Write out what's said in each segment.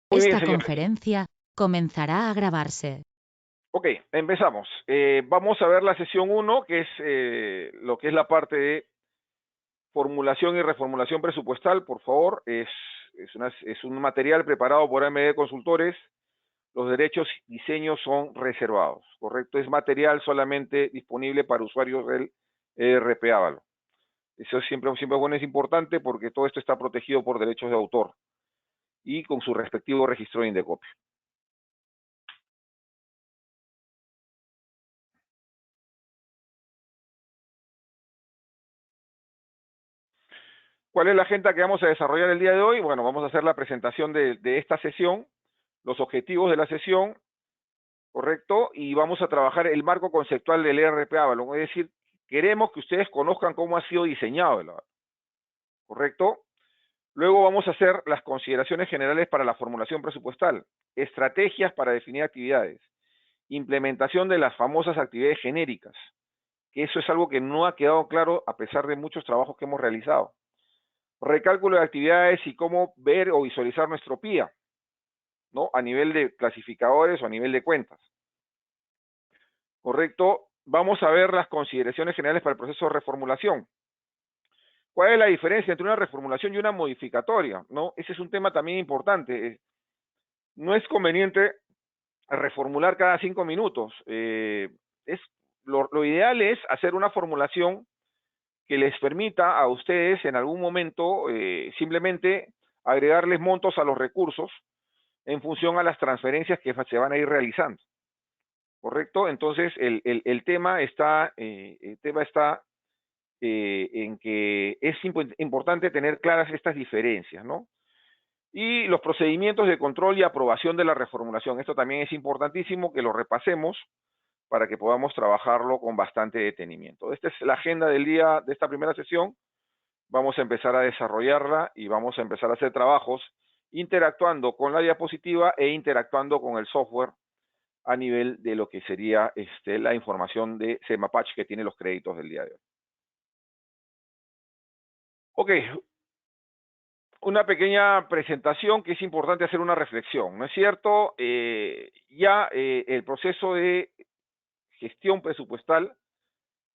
Muy bien, Esta señor. conferencia comenzará a grabarse. Ok, empezamos. Vamos a ver la sesión 1, que es lo que es la parte de formulación y reformulación presupuestal, por favor. Es un material preparado por AMD Consultores. Los derechos y diseños son reservados, ¿correcto? Es material solamente disponible para usuarios del ERP Ávalo. Eso siempre bueno, es importante porque todo esto está protegido por derechos de autor y con su respectivo registro de Indecopio. ¿Cuál es la agenda que vamos a desarrollar el día de hoy? Bueno, vamos a hacer la presentación de esta sesión, los objetivos de la sesión, ¿correcto? Y vamos a trabajar el marco conceptual del ERP Avalon, es decir, queremos que ustedes conozcan cómo ha sido diseñado el Avalon, ¿correcto? Luego vamos a hacer las consideraciones generales para la formulación presupuestal, estrategias para definir actividades, implementación de las famosas actividades genéricas, que eso es algo que no ha quedado claro a pesar de muchos trabajos que hemos realizado. Recálculo de actividades y cómo ver o visualizar nuestro PIA, ¿no? A nivel de clasificadores o a nivel de cuentas. ¿Correcto? Vamos a ver las consideraciones generales para el proceso de reformulación. ¿Cuál es la diferencia entre una reformulación y una modificatoria? ¿No? Ese es un tema también importante. No es conveniente reformular cada 5 minutos. Lo ideal es hacer una formulación que les permita a ustedes en algún momento simplemente agregarles montos a los recursos en función a las transferencias que se van a ir realizando. ¿Correcto? Entonces, el tema está en que es importante tener claras estas diferencias, ¿no? Y los procedimientos de control y aprobación de la reformulación. Esto también es importantísimo que lo repasemos para que podamos trabajarlo con bastante detenimiento. Esta es la agenda del día de esta primera sesión. Vamos a empezar a desarrollarla y vamos a empezar a hacer trabajos interactuando con la diapositiva e interactuando con el software a nivel de lo que sería la información de CEMAPACH que tiene los créditos del día de hoy. Ok, una pequeña presentación que es importante hacer una reflexión, ¿no es cierto? El proceso de gestión presupuestal,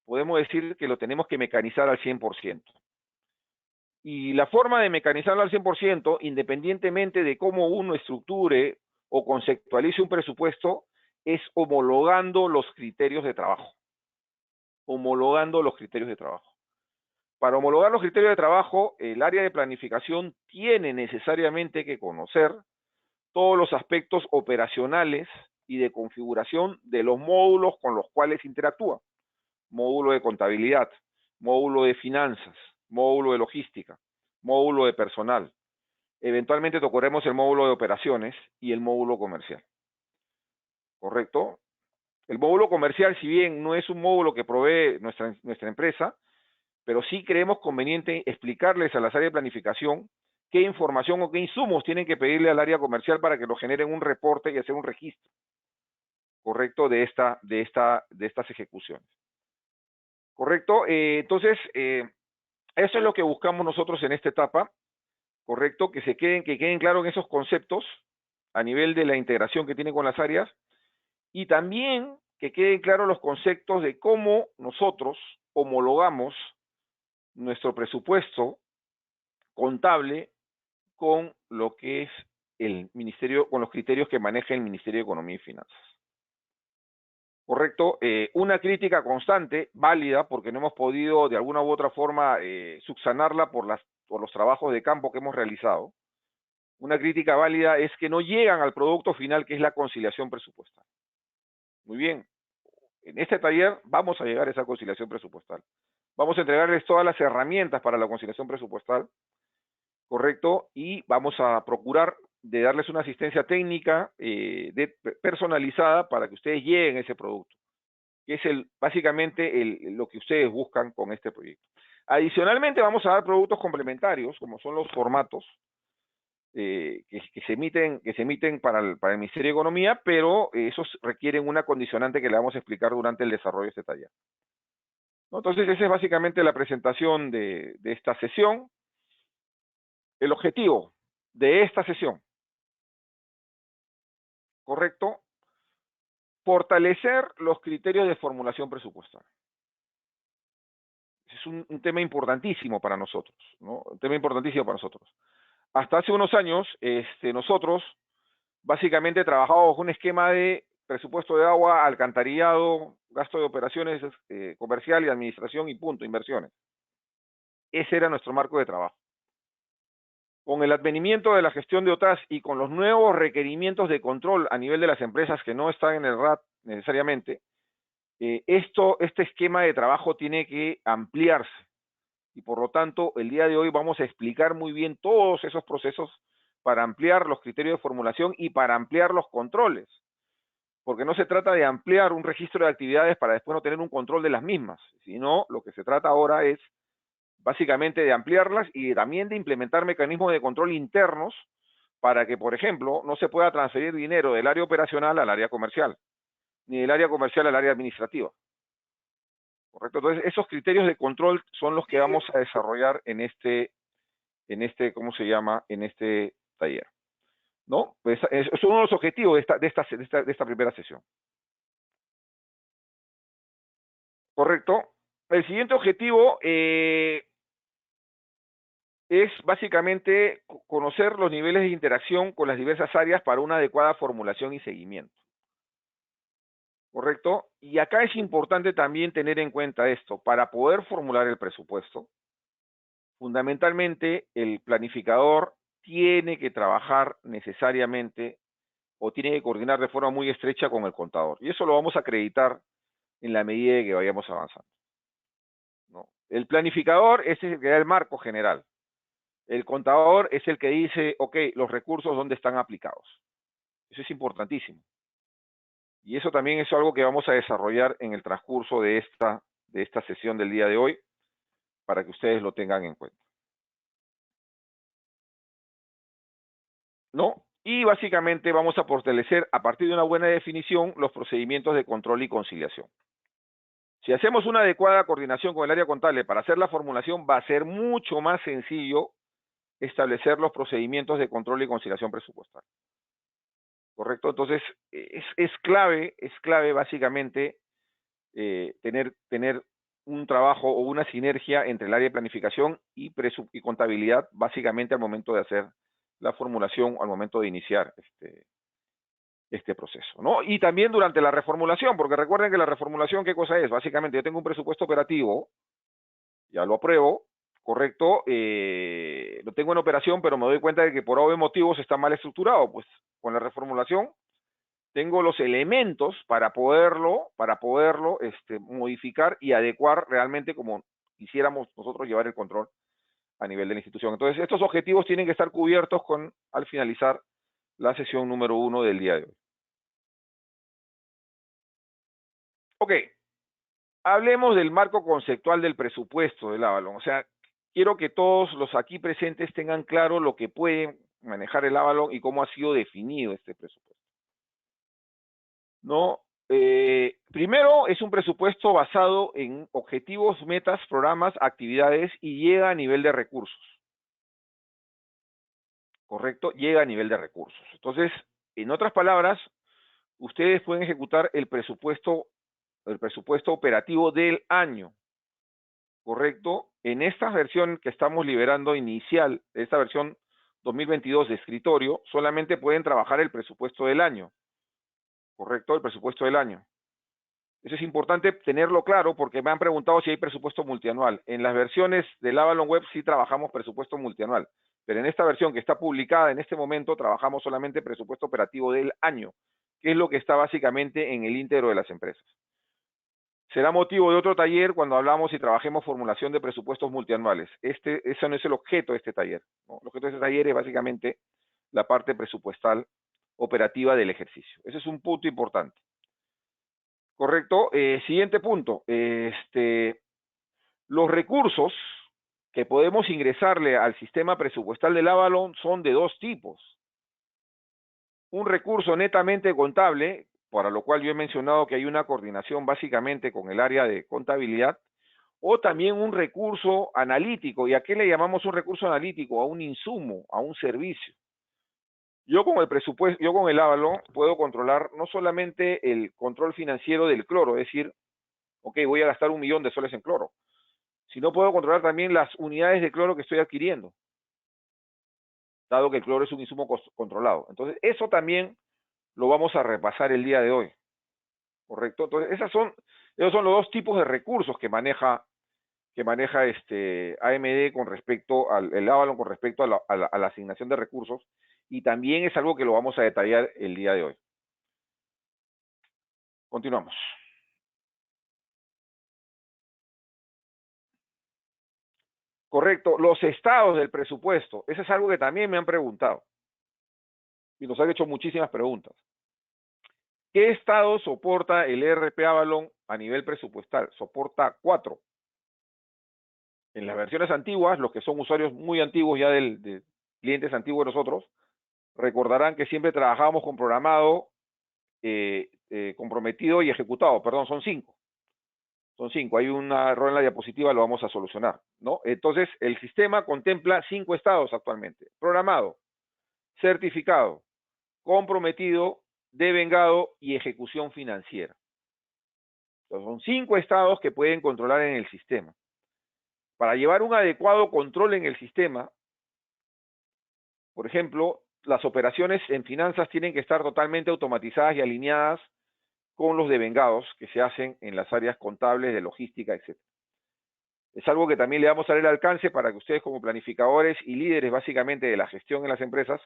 podemos decir que lo tenemos que mecanizar al 100%. Y la forma de mecanizarlo al 100%, independientemente de cómo uno estructure o conceptualice un presupuesto, es homologando los criterios de trabajo. Homologando los criterios de trabajo. Para homologar los criterios de trabajo, el área de planificación tiene necesariamente que conocer todos los aspectos operacionales y de configuración de los módulos con los cuales interactúa. Módulo de contabilidad, módulo de finanzas, módulo de logística, módulo de personal. Eventualmente tocaremos el módulo de operaciones y el módulo comercial. ¿Correcto? El módulo comercial, si bien no es un módulo que provee nuestra empresa, pero sí creemos conveniente explicarles a las áreas de planificación qué información o qué insumos tienen que pedirle al área comercial para que lo generen un reporte y hacer un registro, ¿correcto? De estas ejecuciones. ¿Correcto? Entonces, eso es lo que buscamos nosotros en esta etapa, ¿correcto? Que queden claros esos conceptos a nivel de la integración que tiene con las áreas y también que queden claros los conceptos de cómo nosotros homologamos nuestro presupuesto contable con lo que es el ministerio, con los criterios que maneja el Ministerio de Economía y Finanzas. Correcto, una crítica constante, válida, porque no hemos podido de alguna u otra forma subsanarla por los trabajos de campo que hemos realizado. Una crítica válida es que no llegan al producto final, que es la conciliación presupuestal. Muy bien, en este taller vamos a llegar a esa conciliación presupuestal. Vamos a entregarles todas las herramientas para la conciliación presupuestal, ¿correcto? Y vamos a procurar de darles una asistencia técnica personalizada para que ustedes lleguen a ese producto, que es básicamente lo que ustedes buscan con este proyecto. Adicionalmente vamos a dar productos complementarios, como son los formatos que se emiten para el Ministerio de Economía, pero esos requieren una condicionante que le vamos a explicar durante el desarrollo de este taller. ¿No? Entonces, esa es básicamente la presentación de esta sesión. El objetivo de esta sesión ¿correcto? Fortalecer los criterios de formulación presupuestal. Es un tema importantísimo para nosotros, ¿no? Un tema importantísimo para nosotros. Hasta hace unos años, nosotros básicamente trabajábamos un esquema de presupuesto de agua, alcantarillado, gasto de operaciones comercial y administración y punto, inversiones. Ese era nuestro marco de trabajo. Con el advenimiento de la gestión de OTAS y con los nuevos requerimientos de control a nivel de las empresas que no están en el RAT necesariamente, este esquema de trabajo tiene que ampliarse. Y por lo tanto, el día de hoy vamos a explicar muy bien todos esos procesos para ampliar los criterios de formulación y para ampliar los controles. Porque no se trata de ampliar un registro de actividades para después no tener un control de las mismas, sino lo que se trata ahora es básicamente de ampliarlas y también de implementar mecanismos de control internos para que, por ejemplo, no se pueda transferir dinero del área operacional al área comercial, ni del área comercial al área administrativa. ¿Correcto? Entonces, esos criterios de control son los que vamos a desarrollar en este, ¿cómo se llama? En este taller. ¿No? Pues es uno de los objetivos de esta primera sesión. ¿Correcto? El siguiente objetivo es básicamente conocer los niveles de interacción con las diversas áreas para una adecuada formulación y seguimiento. ¿Correcto? Y acá es importante también tener en cuenta esto. Para poder formular el presupuesto, fundamentalmente el planificador tiene que trabajar necesariamente o tiene que coordinar de forma muy estrecha con el contador. Y eso lo vamos a acreditar en la medida de que vayamos avanzando, ¿no? El planificador es el que da el marco general. El contador es el que dice, ok, los recursos dónde están aplicados. Eso es importantísimo. Y eso también es algo que vamos a desarrollar en el transcurso de esta sesión del día de hoy, para que ustedes lo tengan en cuenta, ¿no? Y básicamente vamos a fortalecer, a partir de una buena definición, los procedimientos de control y conciliación. Si hacemos una adecuada coordinación con el área contable para hacer la formulación, va a ser mucho más sencillo establecer los procedimientos de control y conciliación presupuestal. ¿Correcto? Entonces, es clave básicamente tener un trabajo o una sinergia entre el área de planificación y contabilidad, básicamente al momento de hacer la formulación, al momento de iniciar este proceso, ¿no? Y también durante la reformulación, porque recuerden que la reformulación, ¿qué cosa es? Básicamente, yo tengo un presupuesto operativo, ya lo apruebo, correcto, lo tengo en operación, pero me doy cuenta de que por obvios motivos está mal estructurado. Pues con la reformulación tengo los elementos para poderlo modificar y adecuar realmente como quisiéramos nosotros llevar el control a nivel de la institución. Entonces, estos objetivos tienen que estar cubiertos al finalizar la sesión número 1 del día de hoy. Ok, hablemos del marco conceptual del presupuesto del Avalon. O sea, quiero que todos los aquí presentes tengan claro lo que pueden manejar el Avalon y cómo ha sido definido este presupuesto, ¿no? Primero, es un presupuesto basado en objetivos, metas, programas, actividades y llega a nivel de recursos. ¿Correcto? Llega a nivel de recursos. Entonces, en otras palabras, ustedes pueden ejecutar el presupuesto operativo del año, ¿correcto? En esta versión que estamos liberando inicial, esta versión 2022 de escritorio, solamente pueden trabajar el presupuesto del año, ¿correcto? El presupuesto del año. Eso es importante tenerlo claro porque me han preguntado si hay presupuesto multianual. En las versiones del Avalon Web sí trabajamos presupuesto multianual, pero en esta versión que está publicada en este momento trabajamos solamente presupuesto operativo del año, que es lo que está básicamente en el íntegro de las empresas. Será motivo de otro taller cuando hablamos y trabajemos formulación de presupuestos multianuales. Ese no es el objeto de este taller, ¿no? El objeto de este taller es básicamente la parte presupuestal operativa del ejercicio. Ese es un punto importante. Correcto. Siguiente punto. Los recursos que podemos ingresarle al sistema presupuestal del Avalon son de dos tipos. Un recurso netamente contable, para lo cual yo he mencionado que hay una coordinación básicamente con el área de contabilidad, o también un recurso analítico. ¿Y a qué le llamamos un recurso analítico? A un insumo, a un servicio. Yo con el presupuesto, yo con el Avalon puedo controlar no solamente el control financiero del cloro, es decir, ok, voy a gastar 1 millón de soles en cloro, sino puedo controlar también las unidades de cloro que estoy adquiriendo, dado que el cloro es un insumo controlado. Entonces, eso también lo vamos a repasar el día de hoy, ¿correcto? Entonces, esos son los dos tipos de recursos que maneja AMD con respecto el Avalon con respecto a la asignación de recursos, y también es algo que lo vamos a detallar el día de hoy. Continuamos. Correcto, los estados del presupuesto, eso es algo que también me han preguntado y nos han hecho muchísimas preguntas. ¿Qué estado soporta el ERP Avalon a nivel presupuestal? Soporta 4. En las versiones antiguas, los que son usuarios muy antiguos ya de clientes antiguos de nosotros, recordarán que siempre trabajábamos con programado, comprometido y ejecutado. Perdón, son 5. Son 5. Hay un error en la diapositiva, lo vamos a solucionar, ¿no? Entonces, el sistema contempla 5 estados actualmente. Programado, certificado, comprometido, devengado y ejecución financiera. Entonces, son 5 estados que pueden controlar en el sistema. Para llevar un adecuado control en el sistema, por ejemplo, las operaciones en finanzas tienen que estar totalmente automatizadas y alineadas con los devengados que se hacen en las áreas contables, de logística, etc. Es algo que también le vamos a dar el alcance para que ustedes, como planificadores y líderes básicamente de la gestión en las empresas,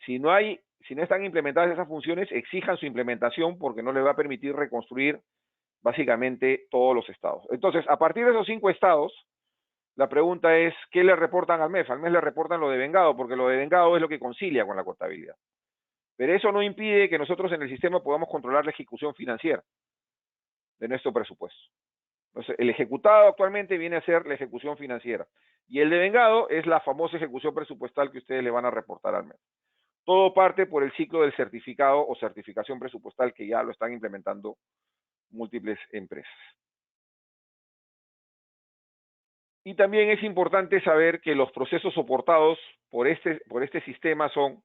si no están implementadas esas funciones, exijan su implementación, porque no les va a permitir reconstruir básicamente todos los estados. Entonces, a partir de esos 5 estados, la pregunta es, ¿qué le reportan al MEF? Al MEF le reportan lo devengado, porque lo devengado es lo que concilia con la contabilidad. Pero eso no impide que nosotros en el sistema podamos controlar la ejecución financiera de nuestro presupuesto. Entonces, el ejecutado actualmente viene a ser la ejecución financiera, y el devengado es la famosa ejecución presupuestal que ustedes le van a reportar al MEF. Todo parte por el ciclo del certificado o certificación presupuestal, que ya lo están implementando múltiples empresas. Y también es importante saber que los procesos soportados por este sistema son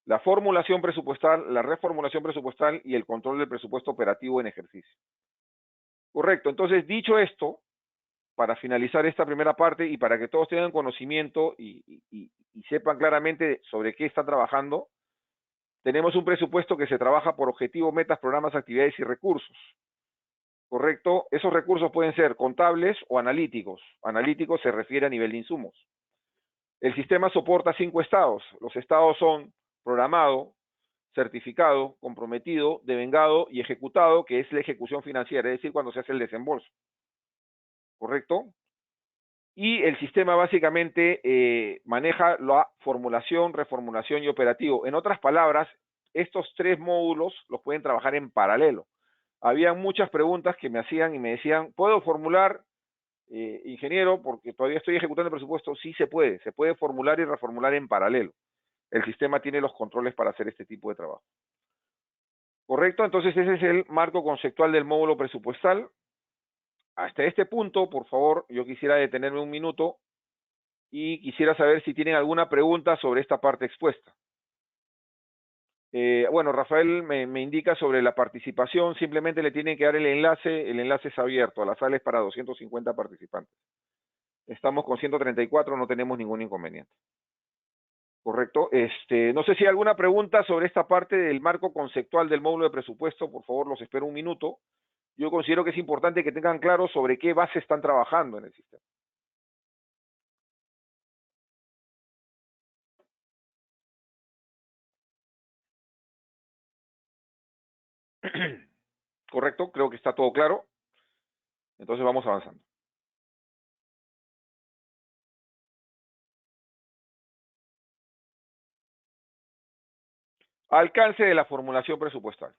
la formulación presupuestal, la reformulación presupuestal y el control del presupuesto operativo en ejercicio. Correcto. Entonces, dicho esto, para finalizar esta primera parte y para que todos tengan conocimiento y sepan claramente sobre qué están trabajando, tenemos un presupuesto que se trabaja por objetivos, metas, programas, actividades y recursos. ¿Correcto? Esos recursos pueden ser contables o analíticos. Analíticos se refiere a nivel de insumos. El sistema soporta 5 estados. Los estados son programado, certificado, comprometido, devengado y ejecutado, que es la ejecución financiera, es decir, cuando se hace el desembolso. ¿Correcto? Y el sistema básicamente maneja la formulación, reformulación y operativo. En otras palabras, estos 3 módulos los pueden trabajar en paralelo. Había muchas preguntas que me hacían y me decían, ¿puedo formular, ingeniero, porque todavía estoy ejecutando el presupuesto? Sí se puede formular y reformular en paralelo. El sistema tiene los controles para hacer este tipo de trabajo. ¿Correcto? Entonces ese es el marco conceptual del módulo presupuestal. Hasta este punto, por favor, yo quisiera detenerme un minuto y quisiera saber si tienen alguna pregunta sobre esta parte expuesta. Bueno, Rafael me indica sobre la participación, simplemente le tienen que dar el enlace es abierto, la sala es para 250 participantes. Estamos con 134, no tenemos ningún inconveniente. Correcto. No sé si hay alguna pregunta sobre esta parte del marco conceptual del módulo de presupuesto, por favor, los espero un minuto. Yo considero que es importante que tengan claro sobre qué base están trabajando en el sistema. Correcto, creo que está todo claro. Entonces vamos avanzando. Alcance de la formulación presupuestal.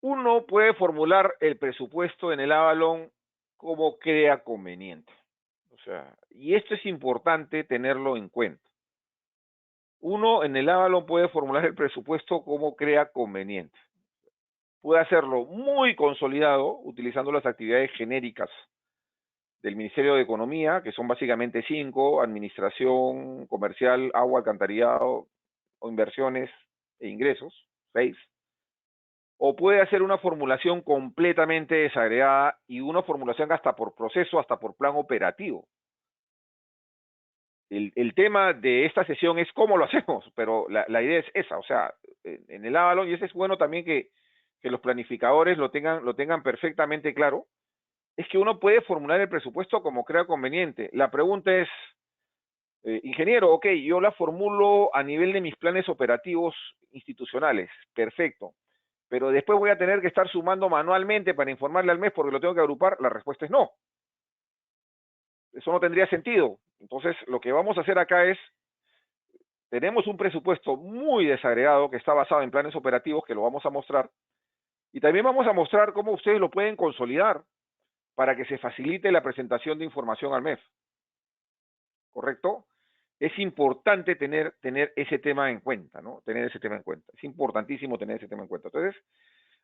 Uno puede formular el presupuesto en el Avalon como crea conveniente. O sea, y esto es importante tenerlo en cuenta. Uno en el Avalon puede formular el presupuesto como crea conveniente. Puede hacerlo muy consolidado, utilizando las actividades genéricas del Ministerio de Economía, que son básicamente 5: administración, comercial, agua, alcantarillado o inversiones e ingresos, 6. O puede hacer una formulación completamente desagregada y una formulación hasta por proceso, hasta por plan operativo. El tema de esta sesión es cómo lo hacemos, pero la idea es esa, o sea, en el Avalon, y eso es bueno también que los planificadores lo tengan perfectamente claro, es que uno puede formular el presupuesto como crea conveniente. La pregunta es, ingeniero, ok, yo la formulo a nivel de mis planes operativos institucionales, perfecto, pero después voy a tener que estar sumando manualmente para informarle al mes porque lo tengo que agrupar. La respuesta es no. Eso no tendría sentido. Entonces, lo que vamos a hacer acá es, tenemos un presupuesto muy desagregado que está basado en planes operativos que lo vamos a mostrar, y también vamos a mostrar cómo ustedes lo pueden consolidar para que se facilite la presentación de información al MEF. ¿Correcto? Es importante tener ese tema en cuenta, ¿no? Tener ese tema en cuenta. Es importantísimo tener ese tema en cuenta. Entonces,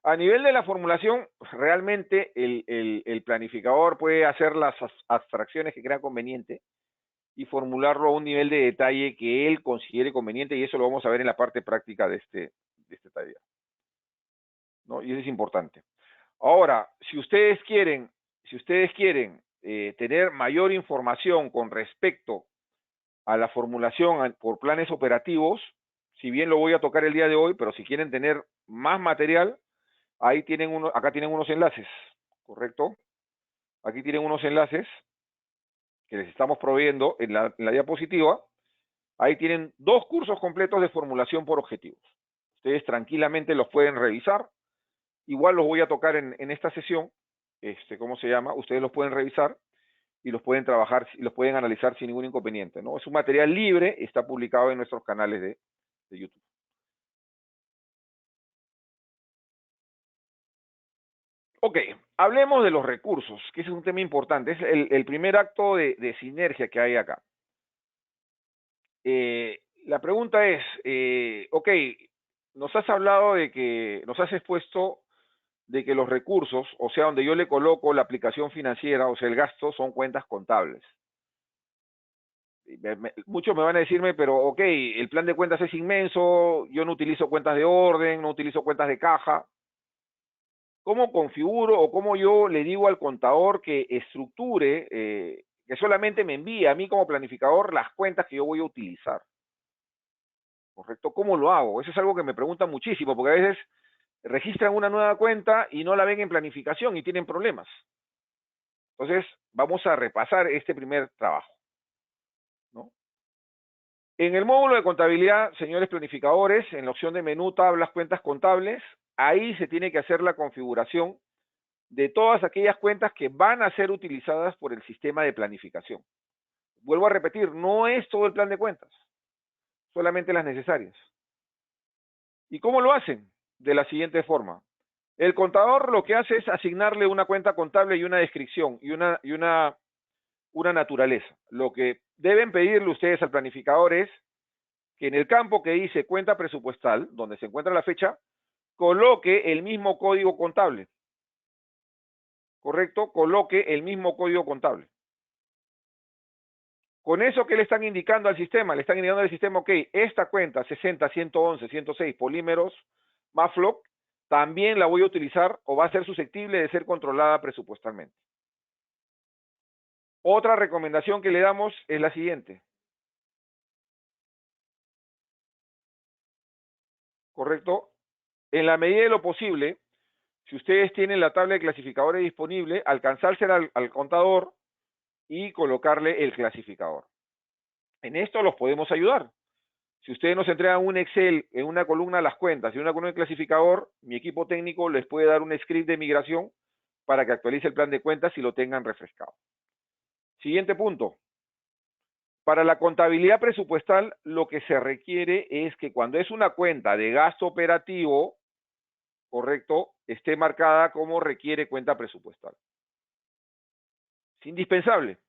a nivel de la formulación, realmente el planificador puede hacer las abstracciones que crea conveniente y formularlo a un nivel de detalle que él considere conveniente, y eso lo vamos a ver en la parte práctica de este taller, ¿no? Y eso es importante. Ahora, si ustedes quieren tener mayor información con respecto a la formulación por planes operativos, si bien lo voy a tocar el día de hoy, pero si quieren tener más material, ahí tienen acá tienen unos enlaces, ¿correcto? Aquí tienen unos enlaces que les estamos proveyendo en la diapositiva. Ahí tienen 2 cursos completos de formulación por objetivos. Ustedes tranquilamente los pueden revisar. Igual los voy a tocar en esta sesión. ¿Cómo se llama? Ustedes los pueden revisar y los pueden trabajar y los pueden analizar sin ningún inconveniente, ¿no? Es un material libre, está publicado en nuestros canales de YouTube. Ok, hablemos de los recursos, que ese es un tema importante. Es el primer acto de sinergia que hay acá. La pregunta es, ok, nos has hablado de que, nos has expuesto de que los recursos, o sea, donde yo le coloco la aplicación financiera, o sea, el gasto, son cuentas contables. Muchos me van a decirme, pero ok, el plan de cuentas es inmenso, yo no utilizo cuentas de orden, no utilizo cuentas de caja. ¿Cómo configuro o cómo yo le digo al contador que estructure, que solamente me envíe a mí como planificador las cuentas que yo voy a utilizar? ¿Correcto? ¿Cómo lo hago? Eso es algo que me preguntan muchísimo, porque a veces registran una nueva cuenta y no la ven en planificación y tienen problemas. Entonces, vamos a repasar este primer trabajo, ¿no? En el módulo de contabilidad, señores planificadores, en la opción de menú, tablas, cuentas contables, ahí se tiene que hacer la configuración de todas aquellas cuentas que van a ser utilizadas por el sistema de planificación. Vuelvo a repetir, no es todo el plan de cuentas, solamente las necesarias. ¿Y cómo lo hacen? De la siguiente forma. El contador lo que hace es asignarle una cuenta contable y una descripción y una naturaleza. Lo que deben pedirle ustedes al planificador es que en el campo que dice cuenta presupuestal, donde se encuentra la fecha, coloque el mismo código contable. ¿Correcto? Coloque el mismo código contable. Con eso, ¿qué le están indicando al sistema? Le están indicando al sistema, ok, esta cuenta 60, 111, 106 polímeros Mafloc, también la voy a utilizar o va a ser susceptible de ser controlada presupuestalmente. Otra recomendación que le damos es la siguiente. ¿Correcto? En la medida de lo posible, si ustedes tienen la tabla de clasificadores disponible, alcanzársela al contador y colocarle el clasificador. En esto los podemos ayudar. Si ustedes nos entregan un Excel en una columna las cuentas y una columna de clasificador, mi equipo técnico les puede dar un script de migración para que actualice el plan de cuentas y lo tengan refrescado. Siguiente punto. Para la contabilidad presupuestal, lo que se requiere es que cuando es una cuenta de gasto operativo, correcto, esté marcada como requiere cuenta presupuestal. Es indispensable.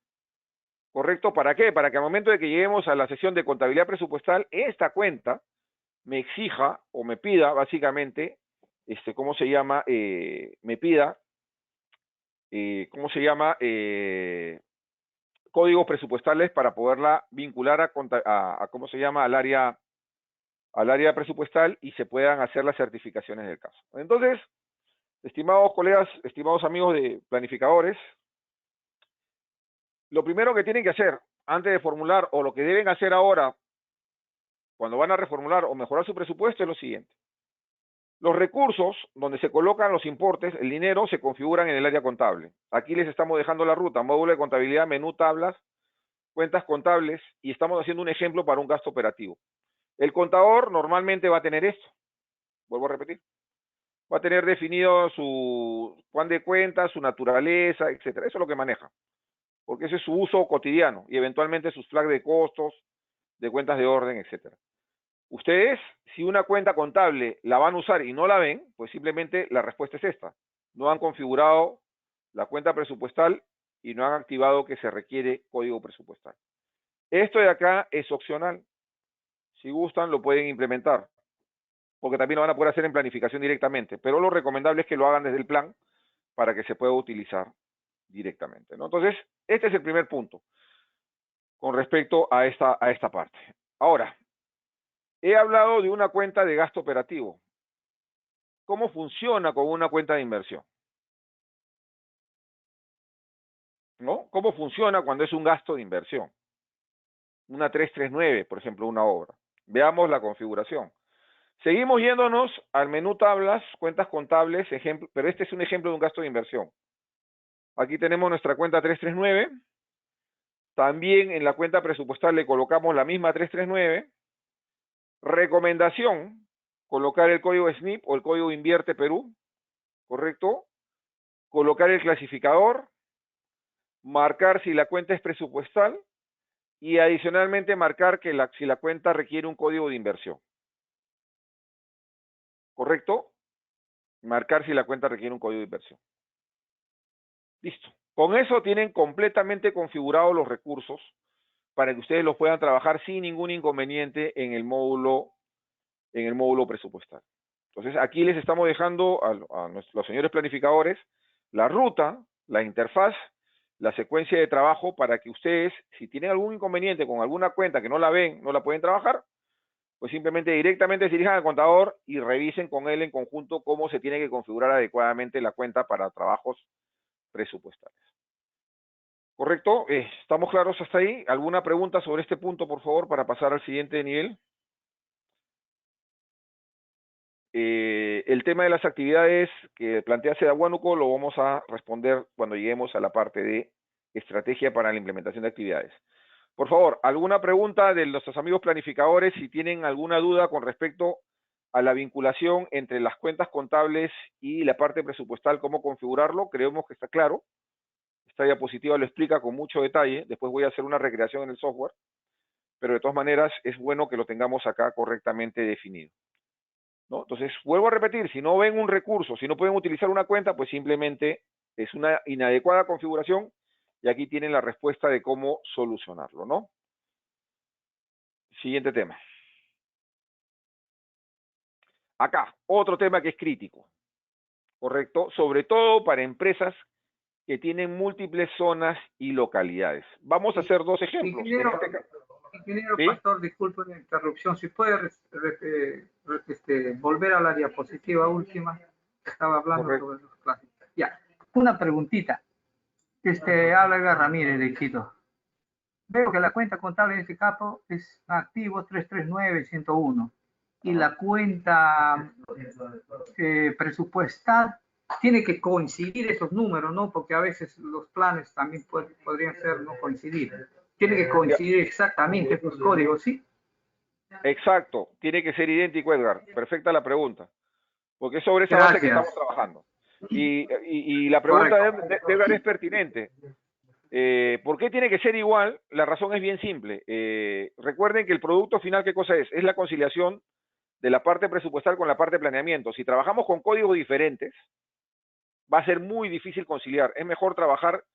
¿Correcto? ¿Para qué? Para que al momento de que lleguemos a la sesión de contabilidad presupuestal, esta cuenta me exija o me pida básicamente, ¿cómo se llama? Me pida ¿cómo se llama? Códigos presupuestales para poderla vincular a ¿cómo se llama? Al área presupuestal y se puedan hacer las certificaciones del caso. Entonces, estimados colegas, estimados amigos de planificadores, lo primero que tienen que hacer antes de formular, o lo que deben hacer ahora, cuando van a reformular o mejorar su presupuesto, es lo siguiente. Los recursos donde se colocan los importes, el dinero, se configuran en el área contable. Aquí les estamos dejando la ruta, módulo de contabilidad, menú, tablas, cuentas contables, y estamos haciendo un ejemplo para un gasto operativo. El contador normalmente va a tener esto, vuelvo a repetir, va a tener definido su plan de cuentas, su naturaleza, etcétera. Eso es lo que maneja, porque ese es su uso cotidiano y eventualmente sus flags de costos, de cuentas de orden, etcétera. Ustedes, si una cuenta contable la van a usar y no la ven, pues simplemente la respuesta es esta. No han configurado la cuenta presupuestal y no han activado que se requiere código presupuestal. Esto de acá es opcional. Si gustan, lo pueden implementar, porque también lo van a poder hacer en planificación directamente, pero lo recomendable es que lo hagan desde el plan para que se pueda utilizar directamente, ¿no? Entonces, este es el primer punto con respecto a esta parte. Ahora, he hablado de una cuenta de gasto operativo. ¿Cómo funciona con una cuenta de inversión? ¿No? ¿Cómo funciona cuando es un gasto de inversión? Una 339, por ejemplo, una obra. Veamos la configuración. Seguimos yéndonos al menú tablas, cuentas contables, ejemplo, pero este es un ejemplo de un gasto de inversión. Aquí tenemos nuestra cuenta 339. También en la cuenta presupuestal le colocamos la misma 339. Recomendación, colocar el código SNIP o el código Invierte Perú, ¿correcto? Colocar el clasificador, marcar si la cuenta es presupuestal y adicionalmente marcar que si la cuenta requiere un código de inversión. ¿Correcto? Marcar si la cuenta requiere un código de inversión. Listo. Con eso tienen completamente configurados los recursos para que ustedes los puedan trabajar sin ningún inconveniente en el módulo presupuestal. Entonces, aquí les estamos dejando a los señores planificadores la ruta, la interfaz, la secuencia de trabajo para que ustedes, si tienen algún inconveniente con alguna cuenta que no la ven, no la pueden trabajar, pues simplemente directamente se dirijan al contador y revisen con él en conjunto cómo se tiene que configurar adecuadamente la cuenta para trabajos presupuestales. ¿Correcto? ¿Estamos claros hasta ahí? ¿Alguna pregunta sobre este punto, por favor, para pasar al siguiente nivel? El tema de las actividades que plantea Seda Huánuco lo vamos a responder cuando lleguemos a la parte de estrategia para la implementación de actividades. Por favor, ¿alguna pregunta de nuestros amigos planificadores? Si tienen alguna duda con respecto a la vinculación entre las cuentas contables y la parte presupuestal, cómo configurarlo, creemos que está claro. Esta diapositiva lo explica con mucho detalle. Después voy a hacer una recreación en el software, pero de todas maneras es bueno que lo tengamos acá correctamente definido, ¿no? Entonces, vuelvo a repetir, si no ven un recurso, si no pueden utilizar una cuenta, pues simplemente es una inadecuada configuración y aquí tienen la respuesta de cómo solucionarlo, ¿no? Siguiente tema. Acá, otro tema que es crítico, ¿correcto? Sobre todo para empresas que tienen múltiples zonas y localidades. Vamos a hacer dos ejemplos. Ingeniero ¿Sí? Pastor, disculpe la interrupción. Si puede volver a la diapositiva última, estaba hablando Correcto. sobre los planes. Ya, una preguntita. Habla Edgar Ramírez de Quito. Veo que la cuenta contable en este caso es activo 339-101 y la cuenta presupuestal tiene que coincidir esos números, ¿no? Porque a veces los planes también podrían ser no coincidir. Tiene que coincidir exactamente estos códigos, ¿sí? Exacto, tiene que ser idéntico, Edgar. Perfecta la pregunta, porque es sobre esa base que estamos trabajando. Y la pregunta de Edgar es pertinente. ¿Por qué tiene que ser igual? La razón es bien simple. Recuerden que el producto final, ¿qué cosa es? Es la conciliación de la parte presupuestal con la parte de planeamiento. Si trabajamos con códigos diferentes, va a ser muy difícil conciliar. Es mejor trabajar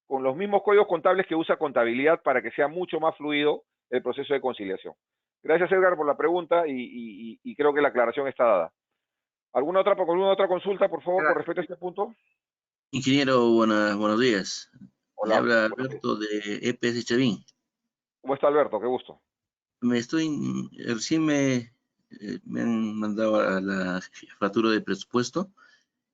con los mismos códigos contables que usa contabilidad para que sea mucho más fluido el proceso de conciliación. Gracias, Edgar, por la pregunta y creo que la aclaración está dada. ¿Alguna otra consulta, por favor, con respecto a este punto? Ingeniero, buenos días. Le Hola, habla buenos días. Alberto de EPS Chavín. ¿Cómo está Alberto? Qué gusto. Recién me han mandado a la factura de presupuesto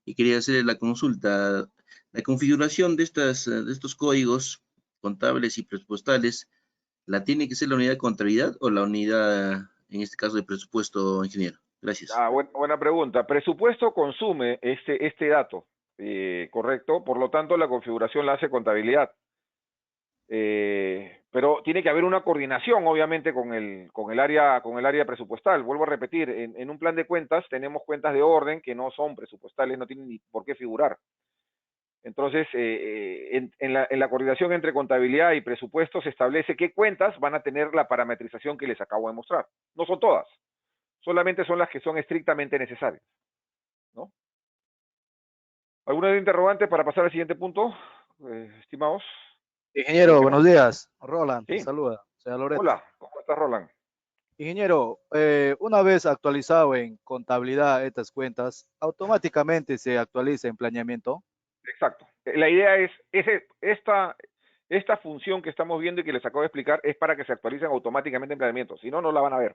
y quería hacerle la consulta. La configuración de estos códigos contables y presupuestales, ¿la tiene que ser la unidad de contabilidad o la unidad, en este caso, de presupuesto, ingeniero? Gracias. Buena pregunta. Presupuesto consume este dato, correcto. Por lo tanto, la configuración la hace contabilidad. Pero tiene que haber una coordinación, obviamente, con el área presupuestal. Vuelvo a repetir, en un plan de cuentas tenemos cuentas de orden que no son presupuestales, no tienen ni por qué figurar. Entonces, en la coordinación entre contabilidad y presupuesto se establece qué cuentas van a tener la parametrización que les acabo de mostrar. No son todas, solamente son las que son estrictamente necesarias, ¿no? ¿Alguna interrogante para pasar al siguiente punto, estimados? Ingeniero, Avancemos. buenos días. Roland, te Sí. saluda. Soy Loreto. Hola, ¿cómo estás, Roland? Ingeniero, una vez actualizado en contabilidad estas cuentas, automáticamente se actualiza en planeamiento. Exacto. La idea es, esta función que estamos viendo y que les acabo de explicar es para que se actualicen automáticamente en planeamiento. Si no, no la van a ver.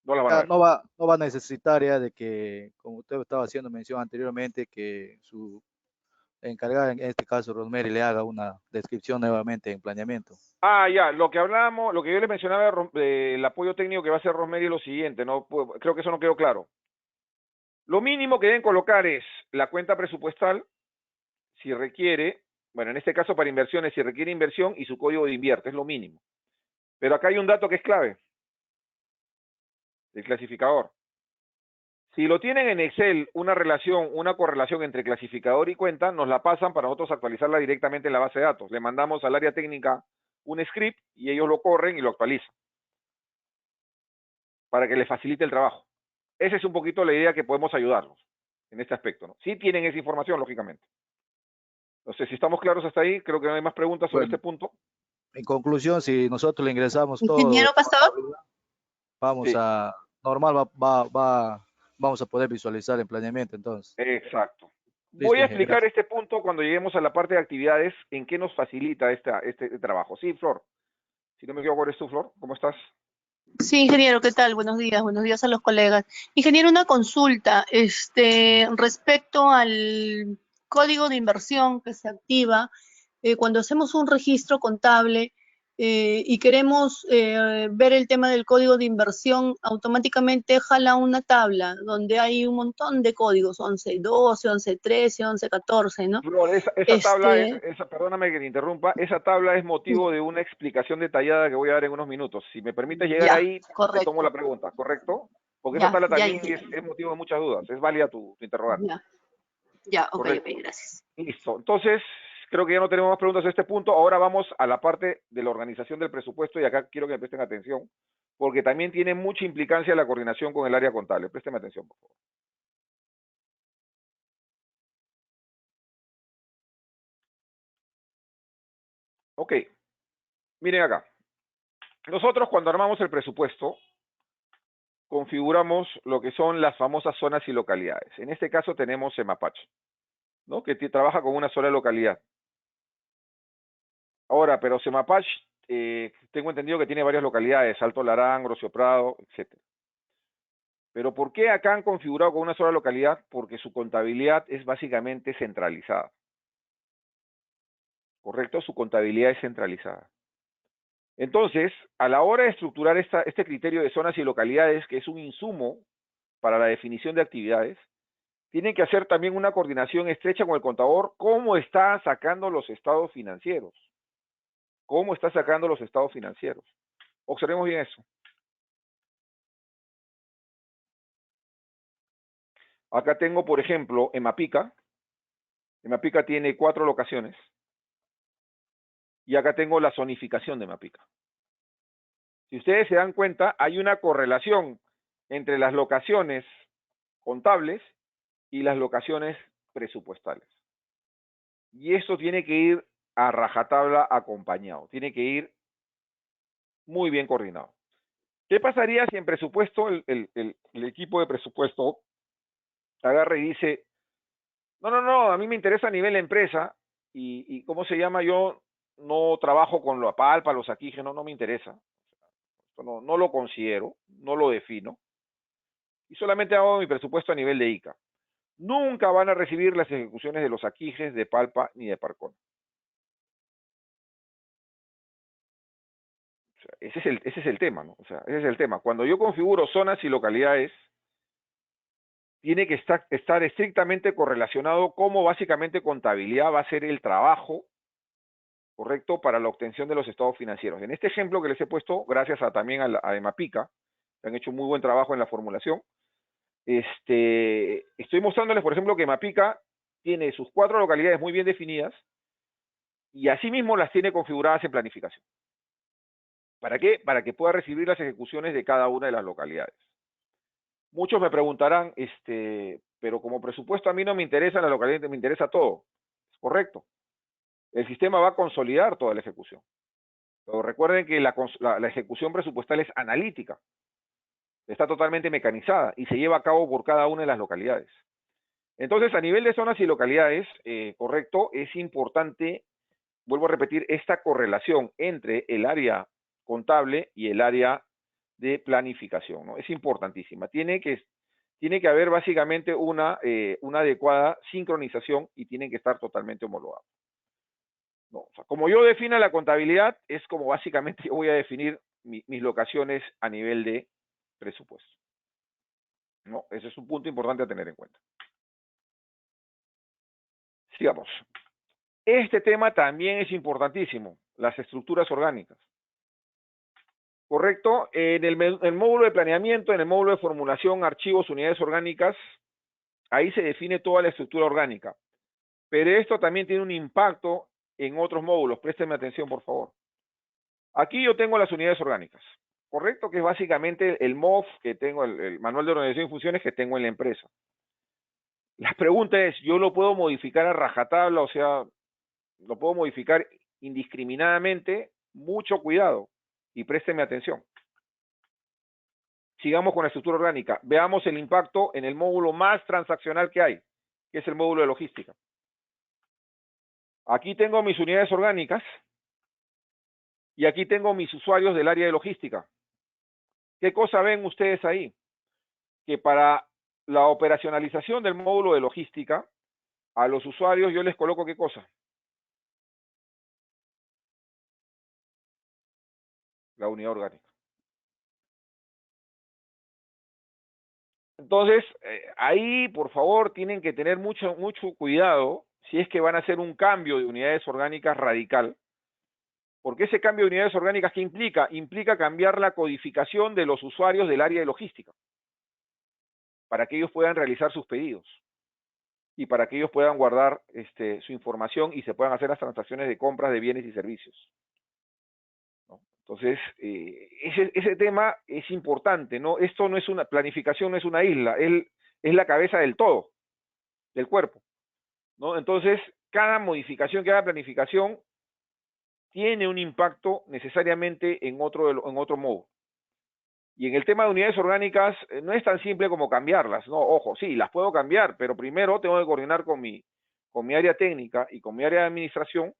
No la van a Ya ver. no va a necesitar ya de que, como usted estaba haciendo mención anteriormente, que su encargada, en este caso Rosemary, le haga una descripción nuevamente en planeamiento. Ya, lo que hablábamos, lo que yo les mencionaba del apoyo técnico que va a hacer Rosemary es lo siguiente, no creo que eso no quedó claro. Lo mínimo que deben colocar es la cuenta presupuestal, si requiere, bueno, en este caso para inversiones, si requiere inversión y su código de invierte, es lo mínimo. Pero acá hay un dato que es clave, el clasificador. Si lo tienen en Excel, una correlación entre clasificador y cuenta, nos la pasan para nosotros actualizarla directamente en la base de datos. Le mandamos al área técnica un script y ellos lo corren y lo actualizan para que les facilite el trabajo. Esa es un poquito la idea que podemos ayudarlos en este aspecto, ¿no? Si tienen esa información, lógicamente. Entonces, si estamos claros hasta ahí, creo que no hay más preguntas sobre Bueno, este punto. en conclusión, si nosotros le ingresamos todo, Ingeniero Pastor. vamos Sí, a, normal, vamos a poder visualizar en planeamiento entonces. exacto. Voy Listo, a Inge, explicar gracias. este punto cuando lleguemos a la parte de actividades, en qué nos facilita este trabajo. Sí, Flor. Si no me equivoco, eres tú, Flor. ¿Cómo estás? Sí, ingeniero, ¿qué tal? Buenos días a los colegas. Ingeniero, una consulta, respecto al código de inversión que se activa cuando hacemos un registro contable y queremos ver el tema del código de inversión, automáticamente jala una tabla donde hay un montón de códigos, 11.12, 11.13, 11.14, ¿no? Flor, esa tabla, perdóname que te interrumpa, esa tabla es motivo de una explicación detallada que voy a dar en unos minutos. Si me permites llegar Ya, ahí, te tomo la correcto. pregunta, ¿correcto? Porque esa Ya, tabla ya, también es motivo de muchas dudas, es válida tu interrogante, ya, ya, ok, ¿correcto? gracias. Listo. Entonces, creo que ya no tenemos más preguntas a este punto. Ahora vamos a la parte de la organización del presupuesto y acá quiero que me presten atención, porque también tiene mucha implicancia la coordinación con el área contable. Présteme atención, por favor. Ok, miren acá. Nosotros cuando armamos el presupuesto, configuramos lo que son las famosas zonas y localidades. En este caso tenemos Semapach, ¿no? Que trabaja con una sola localidad. Ahora, pero Semapach, tengo entendido que tiene varias localidades, Alto Larán, Grocio Prado, etc. Pero ¿por qué acá han configurado con una sola localidad? Porque su contabilidad es básicamente centralizada. ¿Correcto? Su contabilidad es centralizada. Entonces, a la hora de estructurar este criterio de zonas y localidades, que es un insumo para la definición de actividades, tienen que hacer también una coordinación estrecha con el contador, cómo está sacando los estados financieros. ¿Cómo está sacando los estados financieros? Observemos bien eso. Acá tengo, por ejemplo, Emapica. Emapica tiene 4 locaciones. Y acá tengo la zonificación de Emapica. Si ustedes se dan cuenta, hay una correlación entre las locaciones contables y las locaciones presupuestales. Y esto tiene que ir a rajatabla acompañado, tiene que ir muy bien coordinado. ¿Qué pasaría si en presupuesto el equipo de presupuesto agarra y dice, No, a mí me interesa a nivel de empresa y ¿cómo se llama? Yo no trabajo con la palpa, los Akige, no me interesa. No lo considero, no lo defino y solamente hago mi presupuesto a nivel de ICA. Nunca van a recibir las ejecuciones de los Aquijes, de Palpa ni de Parcón. O sea, ese es el tema, ¿no? O sea, ese es el tema. Cuando yo configuro zonas y localidades, tiene que estar estrictamente correlacionado cómo básicamente contabilidad va a ser el trabajo correcto para la obtención de los estados financieros. En este ejemplo que les he puesto, gracias también a Emapica, que han hecho muy buen trabajo en la formulación, estoy mostrándoles, por ejemplo, que Emapica tiene sus 4 localidades muy bien definidas y asimismo las tiene configuradas en planificación. ¿Para qué? Para que pueda recibir las ejecuciones de cada una de las localidades. Muchos me preguntarán, pero como presupuesto a mí no me interesa la localidad, me interesa todo. Es correcto. El sistema va a consolidar toda la ejecución. Pero recuerden que la ejecución presupuestal es analítica. Está totalmente mecanizada y se lleva a cabo por cada una de las localidades. Entonces, a nivel de zonas y localidades, correcto, es importante, vuelvo a repetir, esta correlación entre el área contable y el área de planificación, ¿no? Es importantísima. Tiene que haber básicamente una adecuada sincronización y tienen que estar totalmente homologados. No, o sea, como yo defina la contabilidad, es como básicamente yo voy a definir mis locaciones a nivel de presupuesto. ¿No? Ese es un punto importante a tener en cuenta. Sigamos. Este tema también es importantísimo, las estructuras orgánicas. ¿Correcto? En el módulo de planeamiento, en el módulo de formulación, archivos, unidades orgánicas, ahí se define toda la estructura orgánica. Pero esto también tiene un impacto en otros módulos. Préstenme atención, por favor. Aquí yo tengo las unidades orgánicas, ¿correcto? Que es básicamente el MOF que tengo, el manual de organización y funciones que tengo en la empresa. La pregunta es, ¿yo lo puedo modificar a rajatabla? O sea, ¿lo puedo modificar indiscriminadamente? Mucho cuidado y préstenme atención. Sigamos con la estructura orgánica. Veamos el impacto en el módulo más transaccional que hay, que es el módulo de logística. Aquí tengo mis unidades orgánicas y aquí tengo mis usuarios del área de logística. ¿Qué cosa ven ustedes ahí? Que para la operacionalización del módulo de logística, a los usuarios yo les coloco ¿qué cosa? La unidad orgánica. Entonces, ahí, por favor, tienen que tener mucho cuidado si es que van a hacer un cambio de unidades orgánicas radical. Porque ese cambio de unidades orgánicas, ¿qué implica? Implica cambiar la codificación de los usuarios del área de logística para que ellos puedan realizar sus pedidos y para que ellos puedan guardar su información y se puedan hacer las transacciones de compras de bienes y servicios, ¿no? Entonces, ese tema es importante, ¿no? Esto no es una planificación, no es una isla, es la cabeza del todo, del cuerpo, ¿no? Entonces, cada modificación que haga planificación tiene un impacto necesariamente en otro modo. Y en el tema de unidades orgánicas, no es tan simple como cambiarlas, ¿no? Ojo, sí, las puedo cambiar, pero primero tengo que coordinar con mi área técnica y con mi área de administración,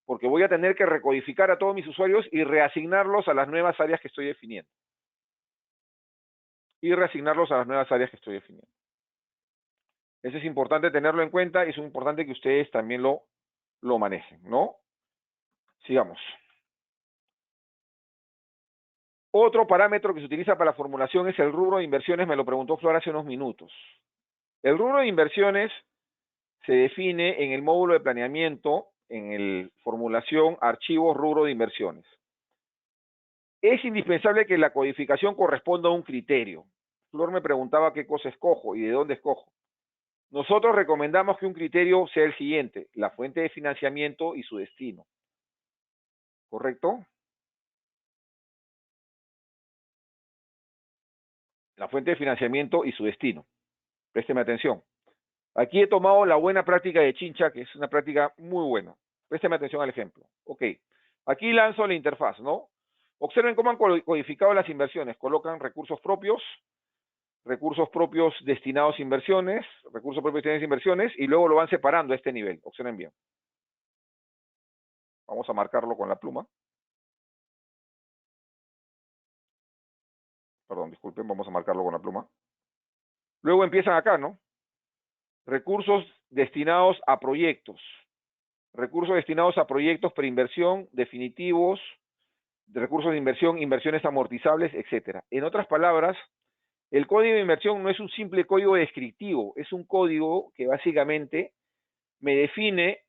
porque voy a tener que recodificar a todos mis usuarios y reasignarlos a las nuevas áreas que estoy definiendo. Eso es importante tenerlo en cuenta y es muy importante que ustedes también lo manejen, ¿no? Sigamos. Otro parámetro que se utiliza para la formulación es el rubro de inversiones, me lo preguntó Flor hace unos minutos. El rubro de inversiones se define en el módulo de planeamiento, en el formulación, archivos, rubro de inversiones. Es indispensable que la codificación corresponda a un criterio. Flor me preguntaba qué cosa escojo y de dónde escojo. Nosotros recomendamos que un criterio sea el siguiente: la fuente de financiamiento y su destino. ¿Correcto? La fuente de financiamiento y su destino. Présteme atención. Aquí he tomado la buena práctica de Chincha, que es una práctica muy buena. Présteme atención al ejemplo. Ok. Aquí lanzo la interfaz, ¿no? Observen cómo han codificado las inversiones. Colocan recursos propios, recursos propios destinados a inversiones, recursos propios destinados a inversiones, y luego lo van separando a este nivel. Observen bien. Vamos a marcarlo con la pluma. Perdón, disculpen, vamos a marcarlo con la pluma. Luego empiezan acá, ¿no? Recursos destinados a proyectos. Recursos destinados a proyectos preinversión, definitivos, de recursos de inversión, inversiones amortizables, etcétera. En otras palabras, el código de inversión no es un simple código descriptivo, es un código que básicamente me define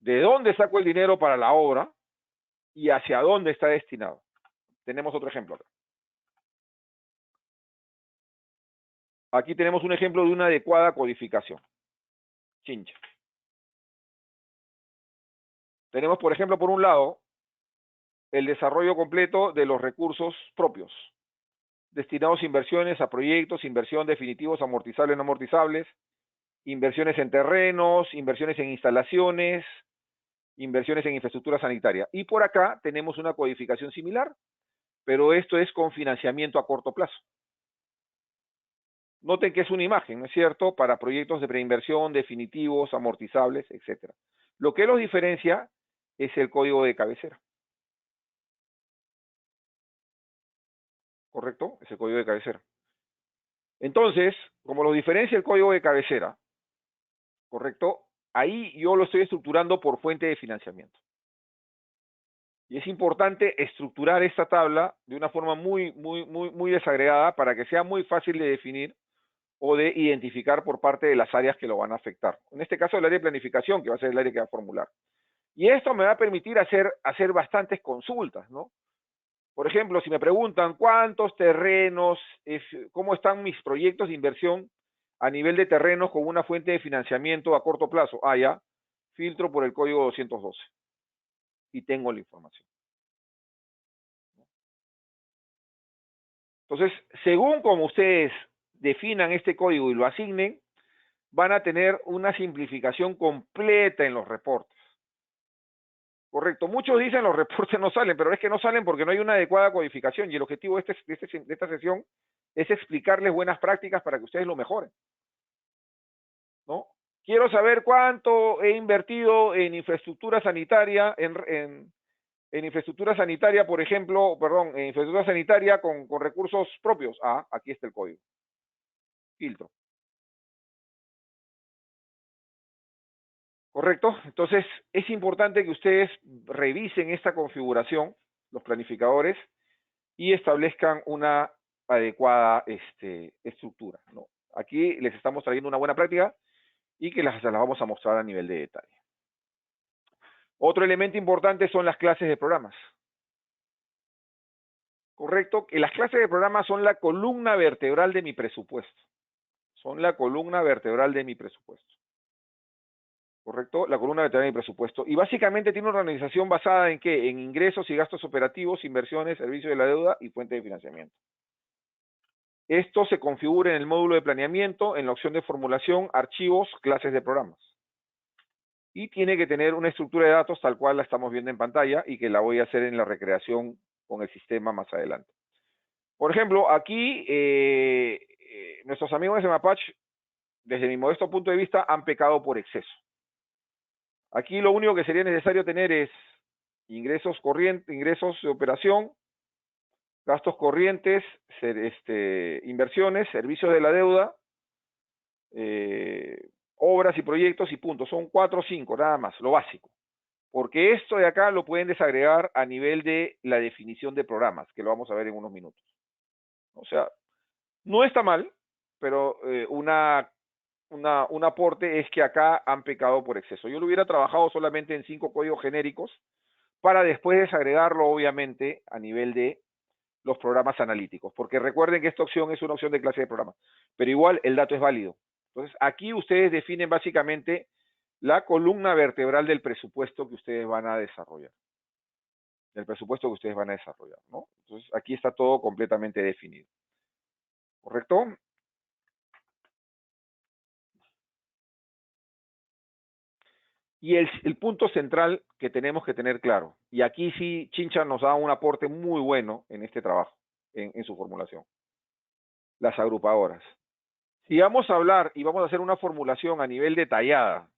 de dónde saco el dinero para la obra y hacia dónde está destinado. Tenemos otro ejemplo acá. Aquí tenemos un ejemplo de una adecuada codificación. Chincha. Tenemos, por ejemplo, por un lado, el desarrollo completo de los recursos propios, destinados a inversiones, a proyectos, inversión definitivos, amortizables, no amortizables, inversiones en terrenos, inversiones en instalaciones, inversiones en infraestructura sanitaria. Y por acá tenemos una codificación similar, pero esto es con financiamiento a corto plazo. Noten que es una imagen, ¿no es cierto?, para proyectos de preinversión, definitivos, amortizables, etc. Lo que los diferencia es el código de cabecera. ¿Correcto? Es el código de cabecera. Entonces, como lo diferencia el código de cabecera, ¿correcto? Ahí yo lo estoy estructurando por fuente de financiamiento. Y es importante estructurar esta tabla de una forma muy desagregada para que sea muy fácil de definir o de identificar por parte de las áreas que lo van a afectar. En este caso, el área de planificación, que va a ser el área que va a formular. Y esto me va a permitir hacer bastantes consultas, ¿no? Por ejemplo, si me preguntan cuántos terrenos, cómo están mis proyectos de inversión a nivel de terrenos con una fuente de financiamiento a corto plazo, ya, filtro por el código 212 y tengo la información. Entonces, según como ustedes definan este código y lo asignen, van a tener una simplificación completa en los reportes. Correcto. Muchos dicen los reportes no salen, pero es que no salen porque no hay una adecuada codificación y el objetivo de esta sesión es explicarles buenas prácticas para que ustedes lo mejoren, ¿no? Quiero saber cuánto he invertido en infraestructura sanitaria, en infraestructura sanitaria, por ejemplo, en infraestructura sanitaria con recursos propios. Aquí está el código. Filtro. ¿Correcto? Entonces, es importante que ustedes revisen esta configuración, los planificadores, y establezcan una adecuada estructura, ¿no? Aquí les estamos trayendo una buena práctica y que las vamos a mostrar a nivel de detalle. Otro elemento importante son las clases de programas. ¿Correcto? Que las clases de programas son la columna vertebral de mi presupuesto. Son la columna vertebral de mi presupuesto. ¿Correcto? La columna vertebral de mi presupuesto. Y básicamente tiene una organización basada en ¿qué? En ingresos y gastos operativos, inversiones, servicios de la deuda y fuente de financiamiento. Esto se configura en el módulo de planeamiento, en la opción de formulación, archivos, clases de programas. Y tiene que tener una estructura de datos tal cual la estamos viendo en pantalla y que la voy a hacer en la recreación con el sistema más adelante. Por ejemplo, aquí nuestros amigos de Mapache, desde mi modesto punto de vista, han pecado por exceso. Aquí lo único que sería necesario tener es ingresos corrientes, ingresos de operación, gastos corrientes, inversiones, servicios de la deuda, obras y proyectos y puntos. Son 4 o 5, nada más, lo básico. Porque esto de acá lo pueden desagregar a nivel de la definición de programas, que lo vamos a ver en unos minutos. O sea, no está mal, pero un aporte es que acá han pecado por exceso. Yo lo hubiera trabajado solamente en 5 códigos genéricos para después desagregarlo, obviamente, a nivel de los programas analíticos. Porque recuerden que esta opción es una opción de clase de programa, pero igual el dato es válido. Entonces, aquí ustedes definen básicamente la columna vertebral del presupuesto que ustedes van a desarrollar. Del presupuesto que ustedes van a desarrollar, ¿no? Entonces, aquí está todo completamente definido. ¿Correcto? Y el punto central que tenemos que tener claro, y aquí sí Chincha nos da un aporte muy bueno en este trabajo, en su formulación. las agrupadoras. Si vamos a hablar y vamos a hacer una formulación a nivel detallada,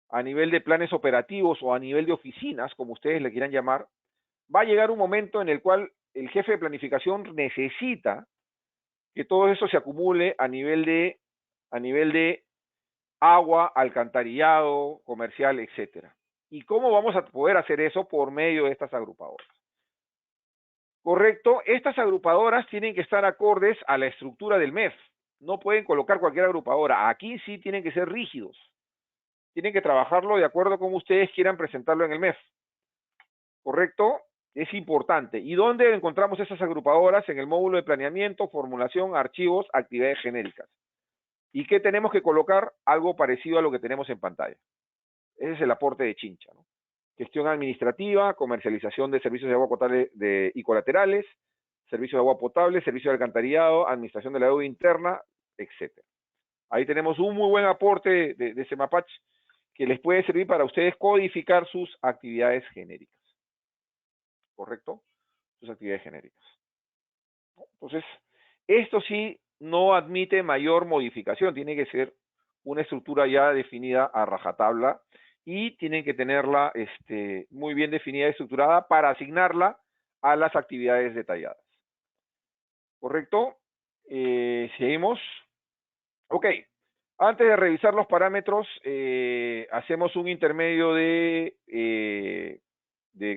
a nivel de planes operativos o a nivel de oficinas, como ustedes le quieran llamar, va a llegar un momento en el cual el jefe de planificación necesita que todo eso se acumule a nivel de agua, alcantarillado, comercial, etcétera. ¿Y cómo vamos a poder hacer eso? Por medio de estas agrupadoras. Correcto, estas agrupadoras tienen que estar acordes a la estructura del MEF. No pueden colocar cualquier agrupadora. Aquí sí tienen que ser rígidos. Tienen que trabajarlo de acuerdo con ustedes quieran presentarlo en el MEF. ¿Correcto? Es importante. ¿Y dónde encontramos esas agrupadoras? En el módulo de planeamiento, formulación, archivos, actividades genéricas. ¿Y qué tenemos que colocar? Algo parecido a lo que tenemos en pantalla. Ese es el aporte de Chincha, ¿no? Gestión administrativa, comercialización de servicios de agua potable y colaterales, servicios de agua potable, servicio de alcantarillado, administración de la deuda interna, etc. Ahí tenemos un muy buen aporte de ese mapache que les puede servir para ustedes codificar sus actividades genéricas. ¿Correcto? Sus actividades genéricas. Entonces, esto sí no admite mayor modificación, tiene que ser una estructura ya definida a rajatabla y tienen que tenerla muy bien definida y estructurada para asignarla a las actividades detalladas. ¿Correcto? Seguimos. Ok. Antes de revisar los parámetros, hacemos un intermedio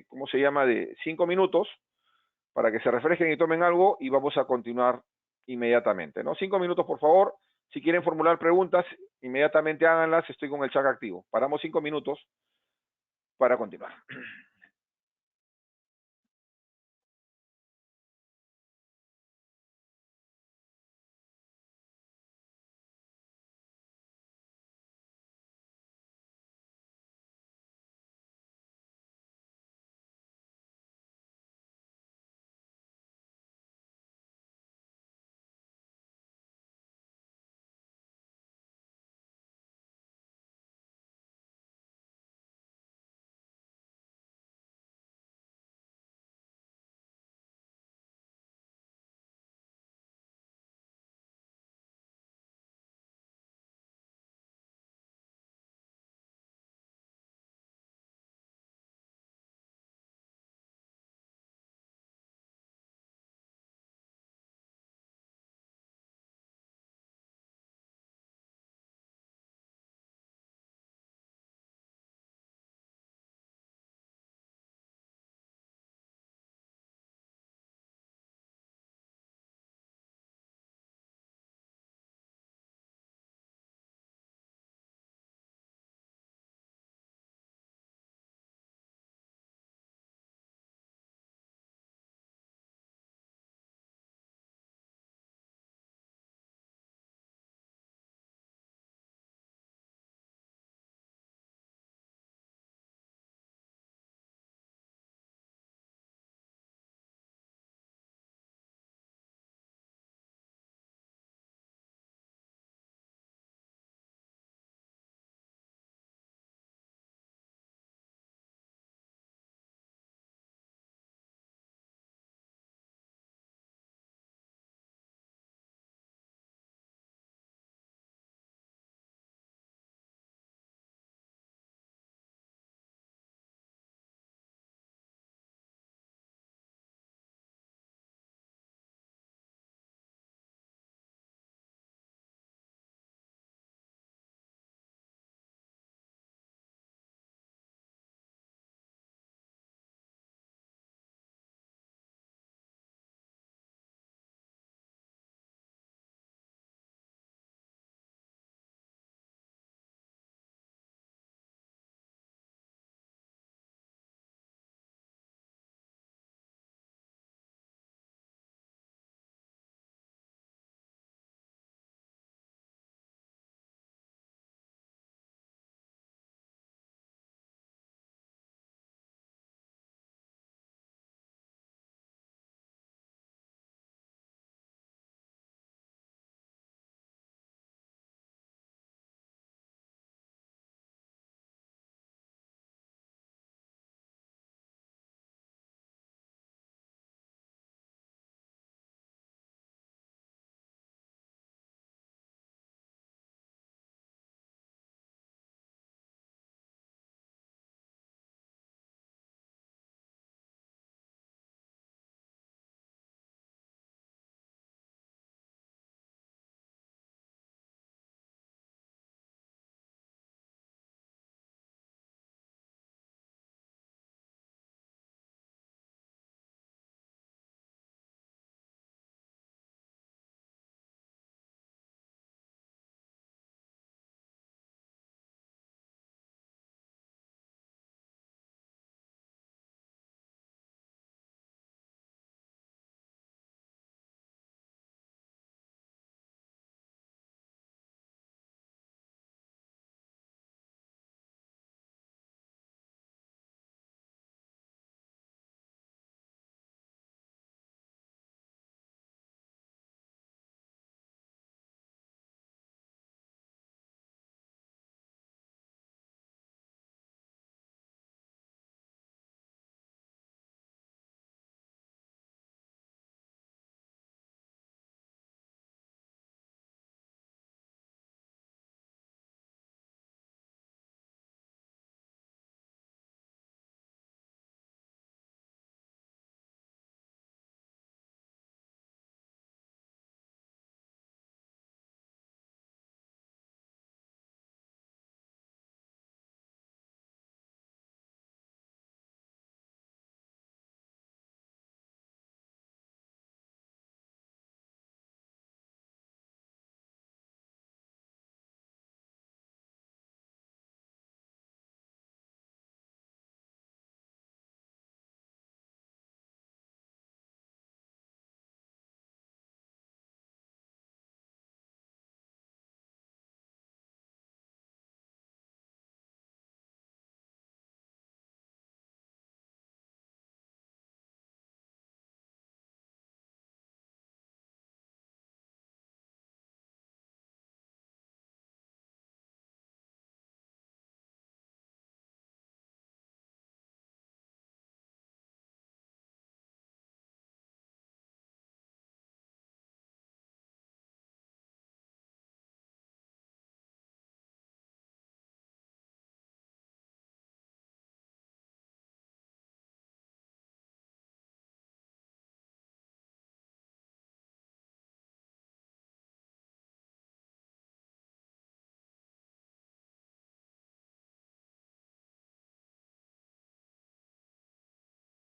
¿cómo se llama? De 5 minutos para que se refresquen y tomen algo y vamos a continuar inmediatamente, ¿no? 5 minutos, por favor. Si quieren formular preguntas, inmediatamente háganlas. Estoy con el chat activo. Paramos 5 minutos para continuar.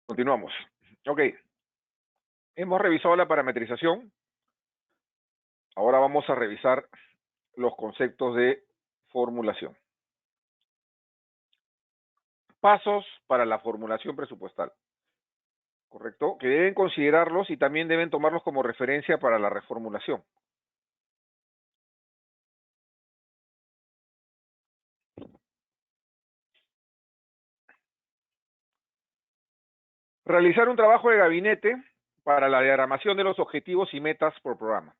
Continuamos. Ok. Hemos revisado la parametrización. Ahora vamos a revisar los conceptos de formulación. Pasos para la formulación presupuestal. ¿Correcto? Que deben considerarlos y también deben tomarlos como referencia para la reformulación. Realizar un trabajo de gabinete para la diagramación de los objetivos y metas por programa.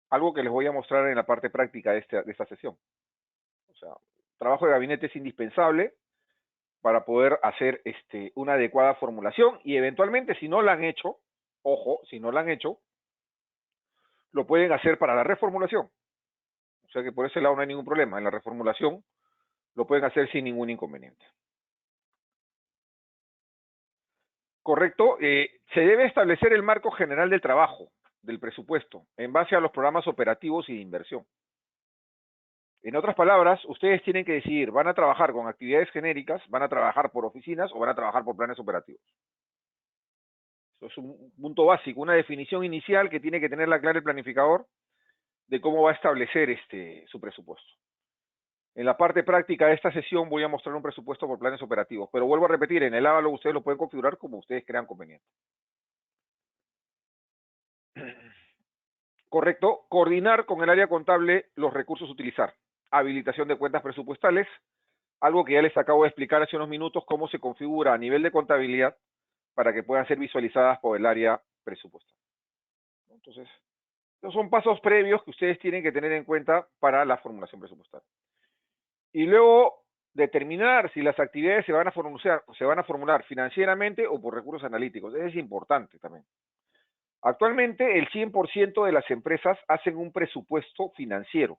Algo que les voy a mostrar en la parte práctica de esta sesión. O sea, trabajo de gabinete es indispensable para poder hacer una adecuada formulación y eventualmente, si no la han hecho, ojo, si no la han hecho, lo pueden hacer para la reformulación. O sea que por ese lado no hay ningún problema. En la reformulación lo pueden hacer sin ningún inconveniente. Correcto. Se debe establecer el marco general del trabajo, del presupuesto, en base a los programas operativos y de inversión. En otras palabras, ustedes tienen que decidir, ¿van a trabajar con actividades genéricas, van a trabajar por oficinas o van a trabajar por planes operativos? Eso es un punto básico, una definición inicial que tiene que tenerla clara el planificador de cómo va a establecer su presupuesto. En la parte práctica de esta sesión voy a mostrar un presupuesto por planes operativos, pero vuelvo a repetir, en el Ávalo ustedes lo pueden configurar como ustedes crean conveniente. Correcto, coordinar con el área contable los recursos a utilizar. Habilitación de cuentas presupuestales, algo que ya les acabo de explicar hace unos minutos, cómo se configura a nivel de contabilidad para que puedan ser visualizadas por el área presupuestal. Entonces, estos son pasos previos que ustedes tienen que tener en cuenta para la formulación presupuestal. Y luego determinar si las actividades se van a formular financieramente o por recursos analíticos. Eso es importante también. Actualmente el 100% de las empresas hacen un presupuesto financiero.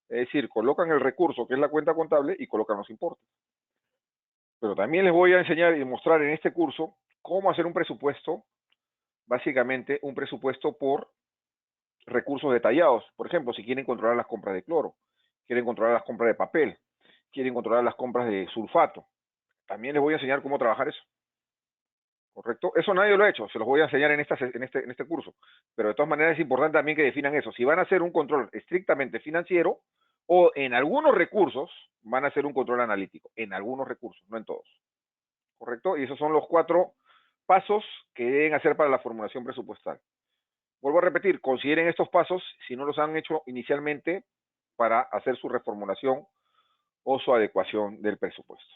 Es decir, colocan el recurso que es la cuenta contable y colocan los importes. Pero también les voy a enseñar y mostrar en este curso cómo hacer un presupuesto, básicamente un presupuesto por recursos detallados. Por ejemplo, si quieren controlar las compras de cloro, quieren controlar las compras de papel, quieren controlar las compras de sulfato. También les voy a enseñar cómo trabajar eso. ¿Correcto? Eso nadie lo ha hecho, se los voy a enseñar en este curso. Pero de todas maneras es importante también que definan eso. Si van a hacer un control estrictamente financiero o en algunos recursos van a hacer un control analítico. En algunos recursos, no en todos. ¿Correcto? Y esos son los 4 pasos que deben hacer para la formulación presupuestal. Vuelvo a repetir, consideren estos pasos si no los han hecho inicialmente para hacer su reformulación o su adecuación del presupuesto.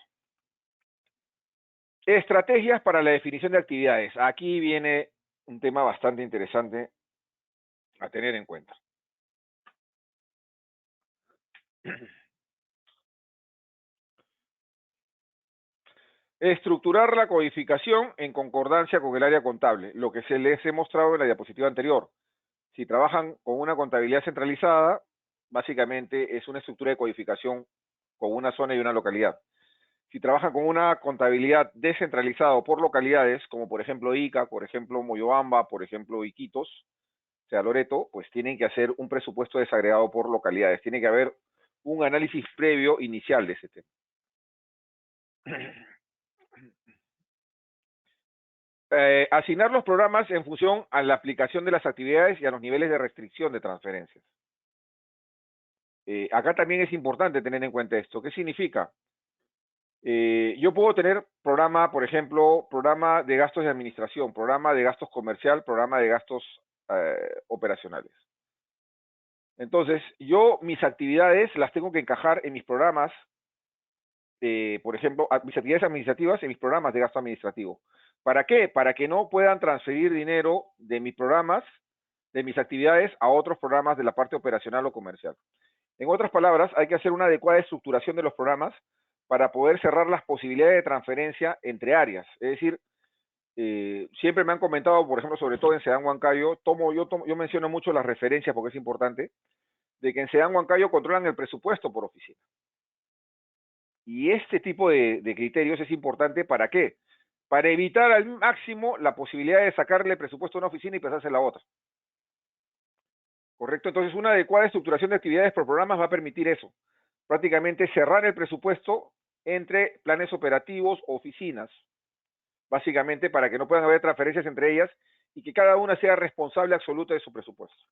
Estrategias para la definición de actividades. Aquí viene un tema bastante interesante a tener en cuenta. Estructurar la codificación en concordancia con el área contable, lo que se les he mostrado en la diapositiva anterior. Si trabajan con una contabilidad centralizada, básicamente es una estructura de codificación con una zona y una localidad. Si trabajan con una contabilidad descentralizada o por localidades, como por ejemplo Ica, por ejemplo Moyobamba, por ejemplo Iquitos, o sea Loreto, pues tienen que hacer un presupuesto desagregado por localidades. Tiene que haber un análisis previo inicial de ese tema. Asignar los programas en función a la aplicación de las actividades y a los niveles de restricción de transferencias. Acá también es importante tener en cuenta esto. ¿Qué significa? Yo puedo tener programa, por ejemplo, programa de gastos de administración, programa de gastos comercial, programa de gastos operacionales. Entonces, yo mis actividades las tengo que encajar en mis programas, por ejemplo, mis actividades administrativas en mis programas de gasto administrativo. ¿Para qué? Para que no puedan transferir dinero de mis programas, de mis actividades, a otros programas de la parte operacional o comercial. En otras palabras, hay que hacer una adecuada estructuración de los programas para poder cerrar las posibilidades de transferencia entre áreas. Es decir, siempre me han comentado, por ejemplo, sobre todo en Sedán Huancayo, yo menciono mucho las referencias porque es importante, de que en Sedán Huancayo controlan el presupuesto por oficina. Y este tipo de criterios es importante, ¿para qué? Para evitar al máximo la posibilidad de sacarle presupuesto a una oficina y pasársela a otra. ¿Correcto? Entonces, una adecuada estructuración de actividades por programas va a permitir eso. Prácticamente cerrar el presupuesto entre planes operativos o oficinas. básicamente para que no puedan haber transferencias entre ellas y que cada una sea responsable absoluta de su presupuesto.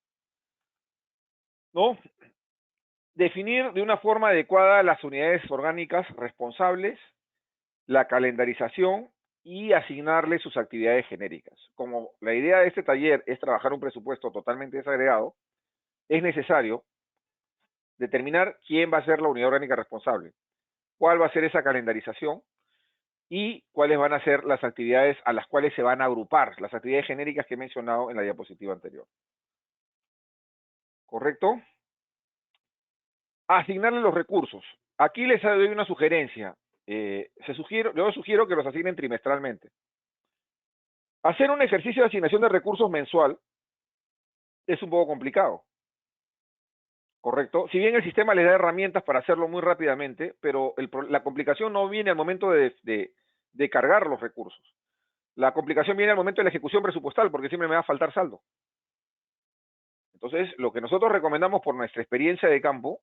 ¿No? Definir de una forma adecuada las unidades orgánicas responsables, la calendarización y asignarle sus actividades genéricas. Como la idea de este taller es trabajar un presupuesto totalmente desagregado, es necesario determinar quién va a ser la unidad orgánica responsable, cuál va a ser esa calendarización y cuáles van a ser las actividades a las cuales se van a agrupar, las actividades genéricas que he mencionado en la diapositiva anterior. ¿Correcto? Asignarle los recursos. Aquí les doy una sugerencia. Yo sugiero que los asignen trimestralmente. Hacer un ejercicio de asignación de recursos mensual es un poco complicado. ¿Correcto? Si bien el sistema les da herramientas para hacerlo muy rápidamente, pero la complicación no viene al momento de cargar los recursos. La complicación viene al momento de la ejecución presupuestal, porque siempre me va a faltar saldo. Entonces, lo que nosotros recomendamos por nuestra experiencia de campo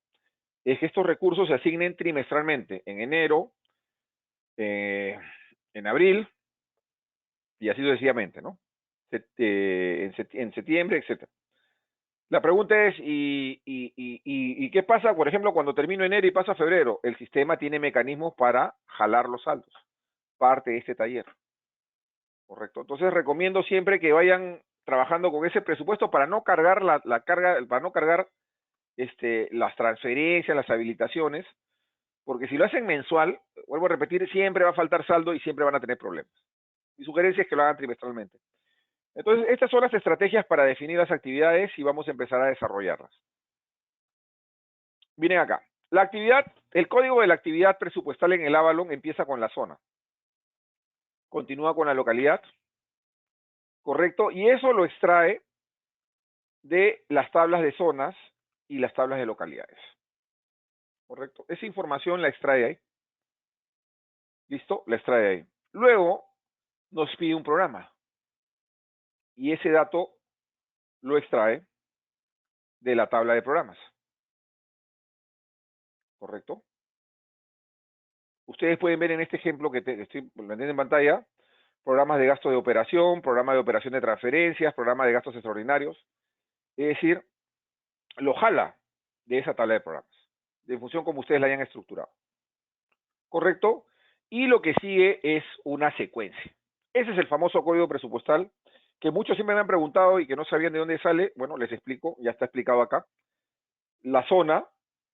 es que estos recursos se asignen trimestralmente, en enero, en abril, y así sucesivamente, ¿no? En septiembre, etc. La pregunta es, ¿y qué pasa, por ejemplo, cuando termino enero y pasa febrero? El sistema tiene mecanismos para jalar los saldos, parte de este taller. ¿Correcto? Entonces recomiendo siempre que vayan trabajando con ese presupuesto para no cargar la carga, para no cargar las transferencias, las habilitaciones, porque si lo hacen mensual, vuelvo a repetir, siempre va a faltar saldo y siempre van a tener problemas. Mi sugerencia es que lo hagan trimestralmente. Entonces, estas son las estrategias para definir las actividades y vamos a empezar a desarrollarlas. Miren acá. La actividad, el código de la actividad presupuestal en el Avalon empieza con la zona. Continúa con la localidad. ¿Correcto? Y eso lo extrae de las tablas de zonas y las tablas de localidades. ¿Correcto? Esa información la extrae ahí. ¿Listo? La extrae ahí. Luego nos pide un programa. Y ese dato lo extrae de la tabla de programas. ¿Correcto? Ustedes pueden ver en este ejemplo que estoy poniendo en pantalla, programas de gasto de operación, programa de operación de transferencias, programa de gastos extraordinarios. Es decir, lo jala de esa tabla de programas, de función como ustedes la hayan estructurado. ¿Correcto? Y lo que sigue es una secuencia. Ese es el famoso código presupuestal que muchos siempre me han preguntado y que no sabían de dónde sale. Bueno, les explico, ya está explicado acá. La zona,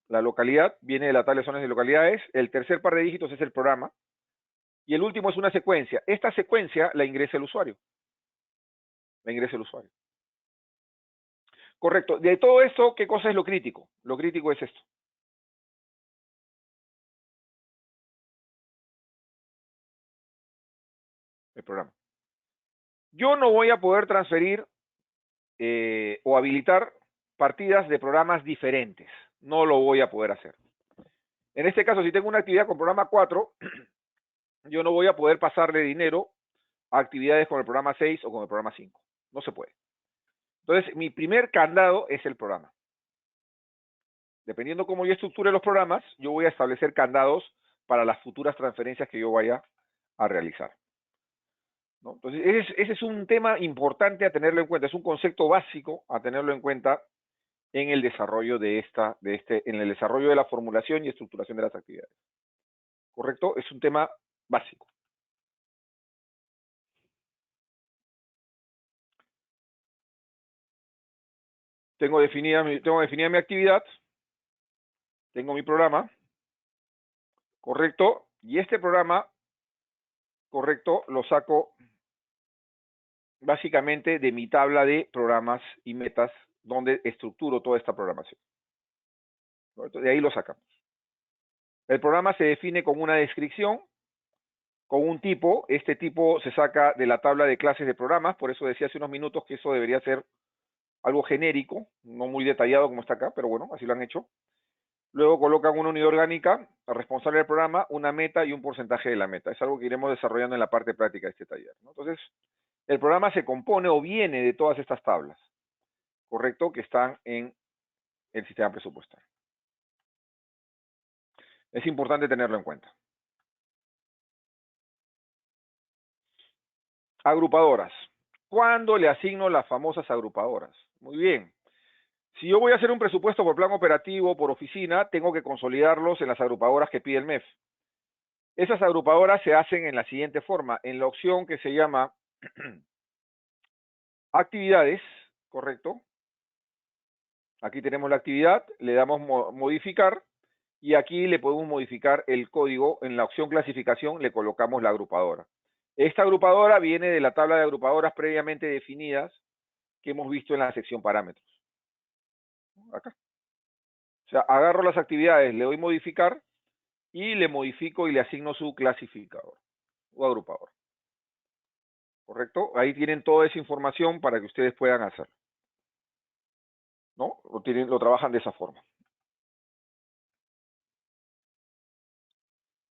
la localidad, viene de la tabla de zonas y localidades. El tercer par de dígitos es el programa. Y el último es una secuencia. Esta secuencia la ingresa el usuario. La ingresa el usuario. Correcto. De todo esto, ¿qué cosa es lo crítico? Lo crítico es esto. El programa. Yo no voy a poder transferir o habilitar partidas de programas diferentes. No lo voy a poder hacer. En este caso, si tengo una actividad con programa 4, yo no voy a poder pasarle dinero a actividades con el programa 6 o con el programa 5. No se puede. Entonces, mi primer candado es el programa. Dependiendo cómo yo estructure los programas, yo voy a establecer candados para las futuras transferencias que yo vaya a realizar. ¿No? Entonces, ese es un tema importante a tenerlo en cuenta, es un concepto básico a tenerlo en cuenta en el desarrollo en el desarrollo de la formulación y estructuración de las actividades. ¿Correcto? Es un tema básico. Tengo definida mi actividad, tengo mi programa, ¿correcto? Y este programa, ¿correcto? Lo saco básicamente de mi tabla de programas y metas donde estructuro toda esta programación. ¿Correcto? De ahí lo sacamos. El programa se define con una descripción, con un tipo. Este tipo se saca de la tabla de clases de programas, por eso decía hace unos minutos que eso debería ser algo genérico, no muy detallado como está acá, pero bueno, así lo han hecho. Luego colocan una unidad orgánica, responsable del programa, una meta y un porcentaje de la meta. Es algo que iremos desarrollando en la parte práctica de este taller, ¿no? Entonces, el programa se compone o viene de todas estas tablas, ¿correcto? Que están en el sistema presupuestal. Es importante tenerlo en cuenta. Agrupadoras. ¿Cuándo le asigno las famosas agrupadoras? Muy bien. Si yo voy a hacer un presupuesto por plan operativo, por oficina, tengo que consolidarlos en las agrupadoras que pide el MEF. Esas agrupadoras se hacen en la siguiente forma, en la opción que se llama actividades, ¿correcto? Aquí tenemos la actividad, le damos modificar y aquí le podemos modificar el código. En la opción clasificación le colocamos la agrupadora. Esta agrupadora viene de la tabla de agrupadoras previamente definidas que hemos visto en la sección parámetros. Acá. O sea, agarro las actividades, le doy modificar y le modifico y le asigno su clasificador o agrupador. ¿Correcto? Ahí tienen toda esa información para que ustedes puedan hacerlo. ¿No? Lo trabajan de esa forma.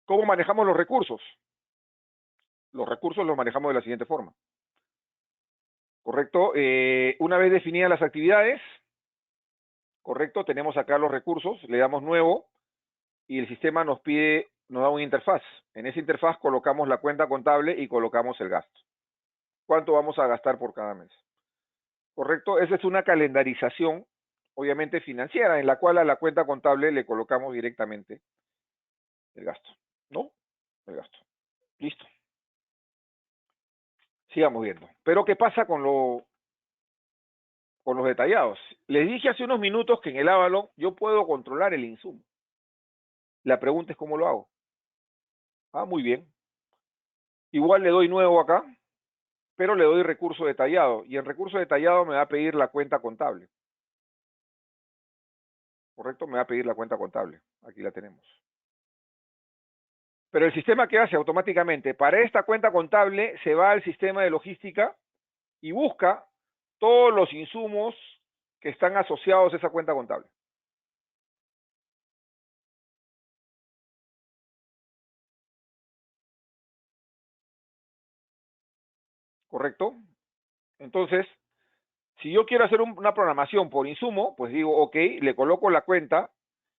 ¿Cómo manejamos los recursos? Los recursos los manejamos de la siguiente forma. ¿Correcto? Una vez definidas las actividades, ¿correcto? Tenemos acá los recursos, le damos nuevo y el sistema nos da una interfaz. En esa interfaz colocamos la cuenta contable y colocamos el gasto. ¿Cuánto vamos a gastar por cada mes? ¿Correcto? Esa es una calendarización, obviamente financiera, en la cual a la cuenta contable le colocamos directamente el gasto, ¿no? El gasto. Listo. Sigamos viendo. Pero ¿qué pasa con los detallados? Les dije hace unos minutos que en el Avalon yo puedo controlar el insumo. La pregunta es ¿cómo lo hago? Ah, muy bien. Igual le doy nuevo acá, pero le doy recurso detallado. Y en recurso detallado me va a pedir la cuenta contable. ¿Correcto? Me va a pedir la cuenta contable. Aquí la tenemos. Pero el sistema, ¿qué hace automáticamente? Para esta cuenta contable se va al sistema de logística y busca todos los insumos que están asociados a esa cuenta contable. ¿Correcto? Entonces, si yo quiero hacer una programación por insumo, pues digo, ok, le coloco la cuenta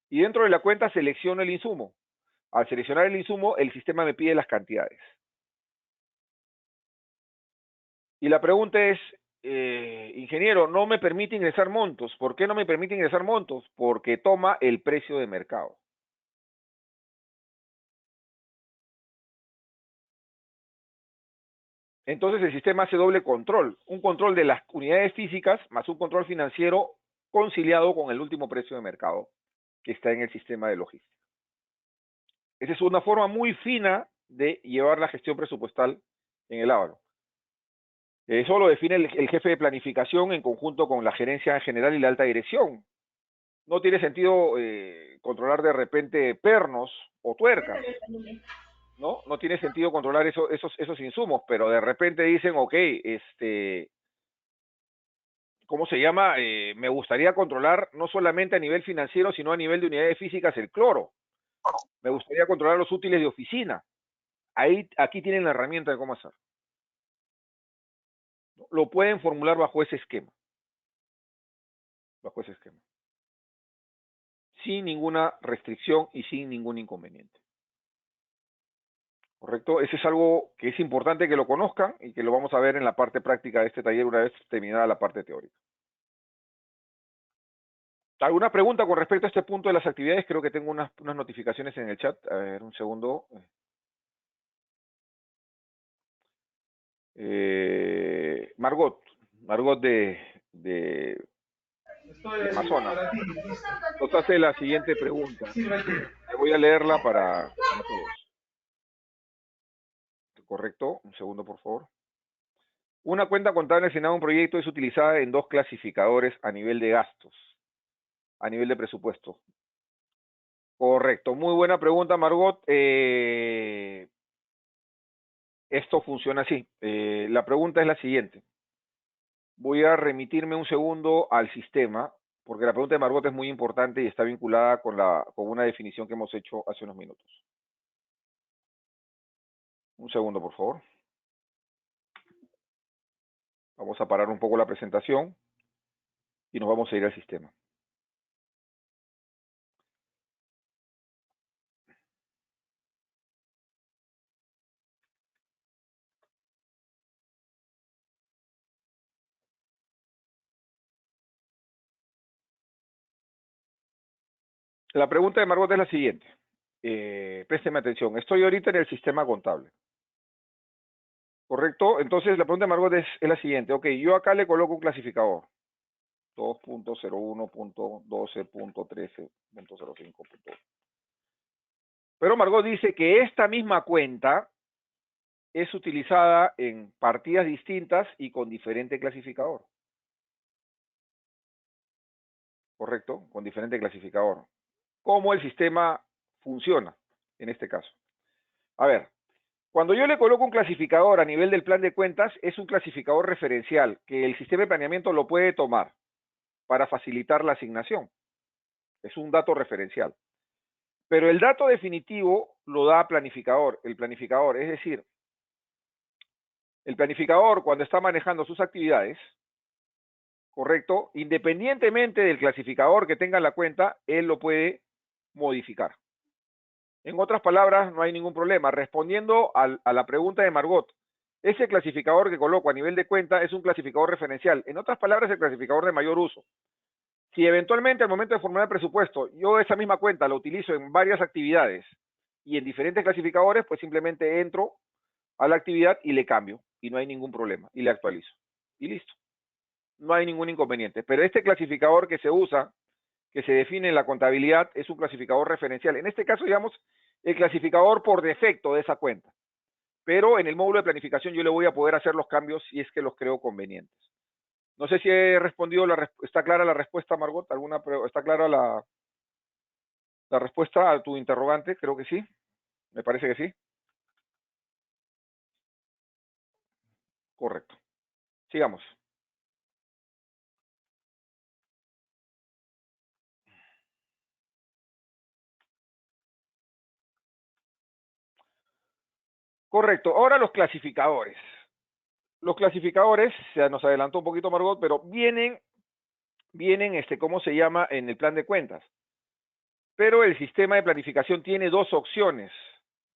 y dentro de la cuenta selecciono el insumo. Al seleccionar el insumo, el sistema me pide las cantidades. Y la pregunta es, ingeniero, no me permite ingresar montos. ¿Por qué no me permite ingresar montos? Porque toma el precio de mercado. Entonces el sistema hace doble control, un control de las unidades físicas más un control financiero conciliado con el último precio de mercado que está en el sistema de logística. Esa es una forma muy fina de llevar la gestión presupuestal en el Avalon. Eso lo define el jefe de planificación en conjunto con la gerencia general y la alta dirección. No tiene sentido controlar de repente pernos o tuercas, ¿no? No tiene sentido controlar esos insumos, pero de repente dicen, ok, ¿cómo se llama? Me gustaría controlar no solamente a nivel financiero, sino a nivel de unidades físicas el cloro. Me gustaría controlar los útiles de oficina. Aquí tienen la herramienta de cómo hacer. Lo pueden formular bajo ese esquema. Bajo ese esquema. Sin ninguna restricción y sin ningún inconveniente. ¿Correcto? Ese es algo que es importante que lo conozcan y que lo vamos a ver en la parte práctica de este taller una vez terminada la parte teórica. ¿Alguna pregunta con respecto a este punto de las actividades? Creo que tengo unas notificaciones en el chat. A ver, un segundo. Margot de Amazonas, nos hace la siguiente pregunta. Voy a leerla para todos. ¿Correcto? Un segundo, por favor. Una cuenta contable asignada a un proyecto es utilizada en dos clasificadores a nivel de gastos, a nivel de presupuesto. Correcto. Muy buena pregunta, Margot. Esto funciona así. La pregunta es la siguiente. Voy a remitirme un segundo al sistema, porque la pregunta de Margot es muy importante y está vinculada con una definición que hemos hecho hace unos minutos. Un segundo, por favor. Vamos a parar un poco la presentación y nos vamos a ir al sistema. La pregunta de Margot es la siguiente. Présteme atención. Estoy ahorita en el sistema contable. ¿Correcto? Entonces, la pregunta de Margot es la siguiente. Ok, yo acá le coloco un clasificador. 2.01.12.13.05. Pero Margot dice que esta misma cuenta es utilizada en partidas distintas y con diferente clasificador. ¿Correcto? Con diferente clasificador. ¿Cómo el sistema funciona en este caso? A ver, cuando yo le coloco un clasificador a nivel del plan de cuentas, es un clasificador referencial que el sistema de planeamiento lo puede tomar para facilitar la asignación. Es un dato referencial. Pero el dato definitivo lo da planificador, el planificador. Es decir, el planificador cuando está manejando sus actividades, correcto, independientemente del clasificador que tenga en la cuenta, él lo puede modificar. En otras palabras, no hay ningún problema. Respondiendo a la pregunta de Margot, ese clasificador que coloco a nivel de cuenta es un clasificador referencial. En otras palabras, el clasificador de mayor uso. Si eventualmente al momento de formular el presupuesto, yo esa misma cuenta la utilizo en varias actividades y en diferentes clasificadores, pues simplemente entro a la actividad y le cambio y no hay ningún problema y le actualizo. Y listo. No hay ningún inconveniente. Pero este clasificador que se usa, que se define en la contabilidad, es un clasificador referencial. En este caso, digamos, el clasificador por defecto de esa cuenta. Pero en el módulo de planificación yo le voy a poder hacer los cambios si es que los creo convenientes. No sé si he respondido, ¿está clara la respuesta, Margot? ¿Está clara la respuesta a tu interrogante? Creo que sí. Me parece que sí. Correcto. Sigamos. Correcto. Ahora los clasificadores. Los clasificadores, se nos adelantó un poquito Margot, pero vienen, ¿cómo se llama? En el plan de cuentas. Pero el sistema de planificación tiene dos opciones,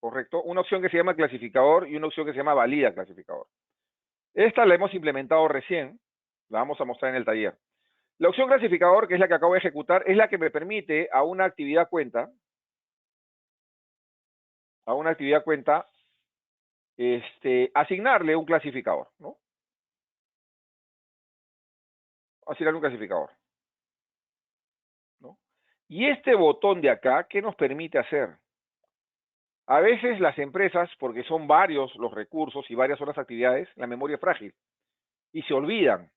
¿correcto? Una opción que se llama clasificador y una opción que se llama valida clasificador. Esta la hemos implementado recién, la vamos a mostrar en el taller. La opción clasificador, que es la que acabo de ejecutar, es la que me permite a una actividad cuenta, asignarle un clasificador, ¿no? Asignarle un clasificador, ¿no? Y este botón de acá, ¿qué nos permite hacer? A veces las empresas, porque son varios los recursos y varias son las actividades, la memoria es frágil y se olvidan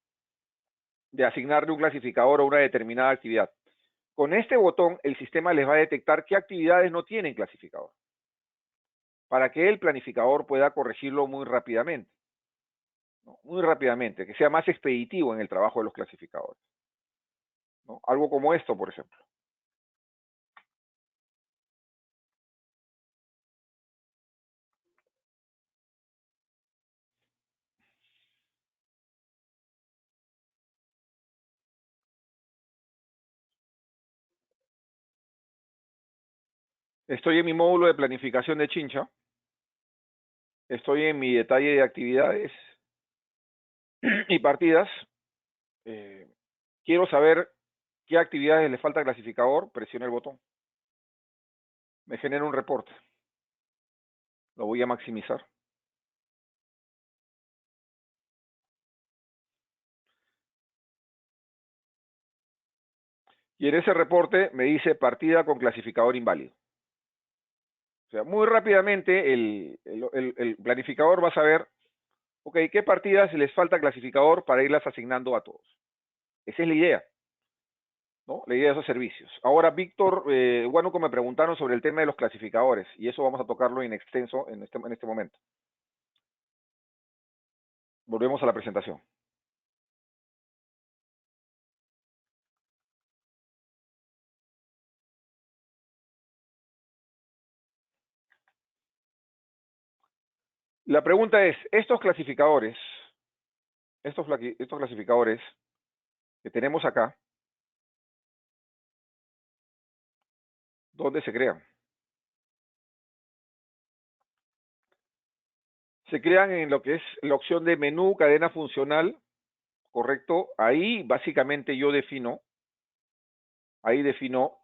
de asignarle un clasificador a una determinada actividad. Con este botón, el sistema les va a detectar qué actividades no tienen clasificador, para que el planificador pueda corregirlo muy rápidamente, ¿no? Muy rápidamente, que sea más expeditivo en el trabajo de los clasificadores, ¿no? Algo como esto, por ejemplo. Estoy en mi módulo de planificación de Chincha. Estoy en mi detalle de actividades y partidas. Quiero saber qué actividades le falta clasificador. Presiono el botón. Me genera un reporte. Lo voy a maximizar. Y en ese reporte me dice partida con clasificador inválido. O sea, muy rápidamente el planificador va a saber, ok, qué partidas les falta clasificador para irlas asignando a todos. Esa es la idea, ¿no? La idea de esos servicios. Ahora, Víctor, Huánuco me preguntaron sobre el tema de los clasificadores y eso vamos a tocarlo en extenso en este momento. Volvemos a la presentación. La pregunta es, estos clasificadores que tenemos acá, ¿dónde se crean? Se crean en lo que es la opción de menú, cadena funcional, ¿correcto? Ahí básicamente yo defino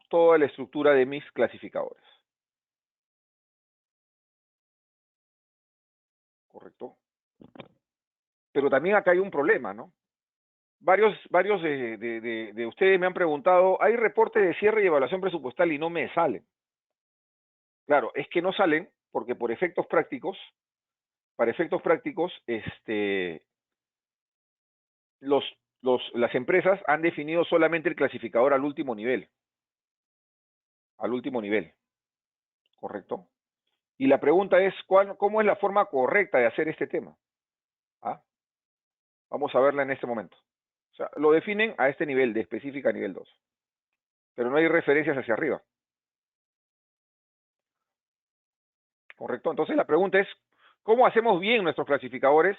toda la estructura de mis clasificadores. ¿Correcto? Pero también acá hay un problema, ¿no? Varios de ustedes me han preguntado, hay reportes de cierre y evaluación presupuestal y no me salen. Claro, es que no salen porque por efectos prácticos, para efectos prácticos, las empresas han definido solamente el clasificador al último nivel. Al último nivel. ¿Correcto? Y la pregunta es, ¿cómo es la forma correcta de hacer este tema? ¿Ah? Vamos a verla en este momento. O sea, lo definen a este nivel, de específica nivel 2. Pero no hay referencias hacia arriba. ¿Correcto? Entonces la pregunta es, ¿cómo hacemos bien nuestros clasificadores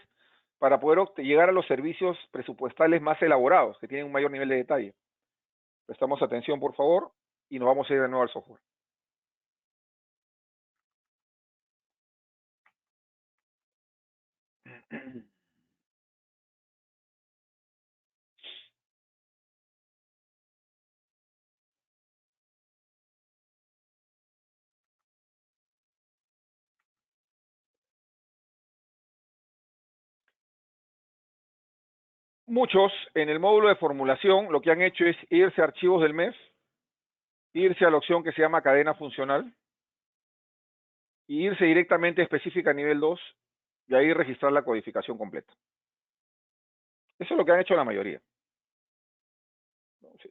para poder llegar a los servicios presupuestales más elaborados, que tienen un mayor nivel de detalle? Prestamos atención, por favor, y nos vamos a ir de nuevo al software. Muchos en el módulo de formulación lo que han hecho es irse a archivos del MEF, irse a la opción que se llama cadena funcional, y irse directamente a específica nivel 2 y ahí registrar la codificación completa. Eso es lo que han hecho la mayoría.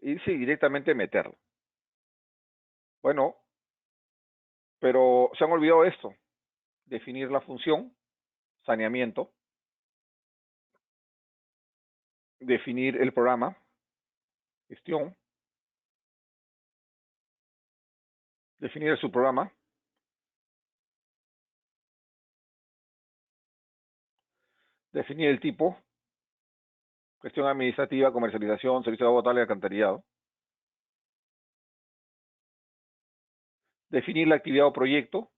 Irse directamente a meterlo. Bueno, pero se han olvidado de esto. Definir la función, saneamiento, definir el programa, gestión, definir el subprograma, definir el tipo, gestión administrativa, comercialización, servicio de agua potable y alcantarillado, definir la actividad o proyecto,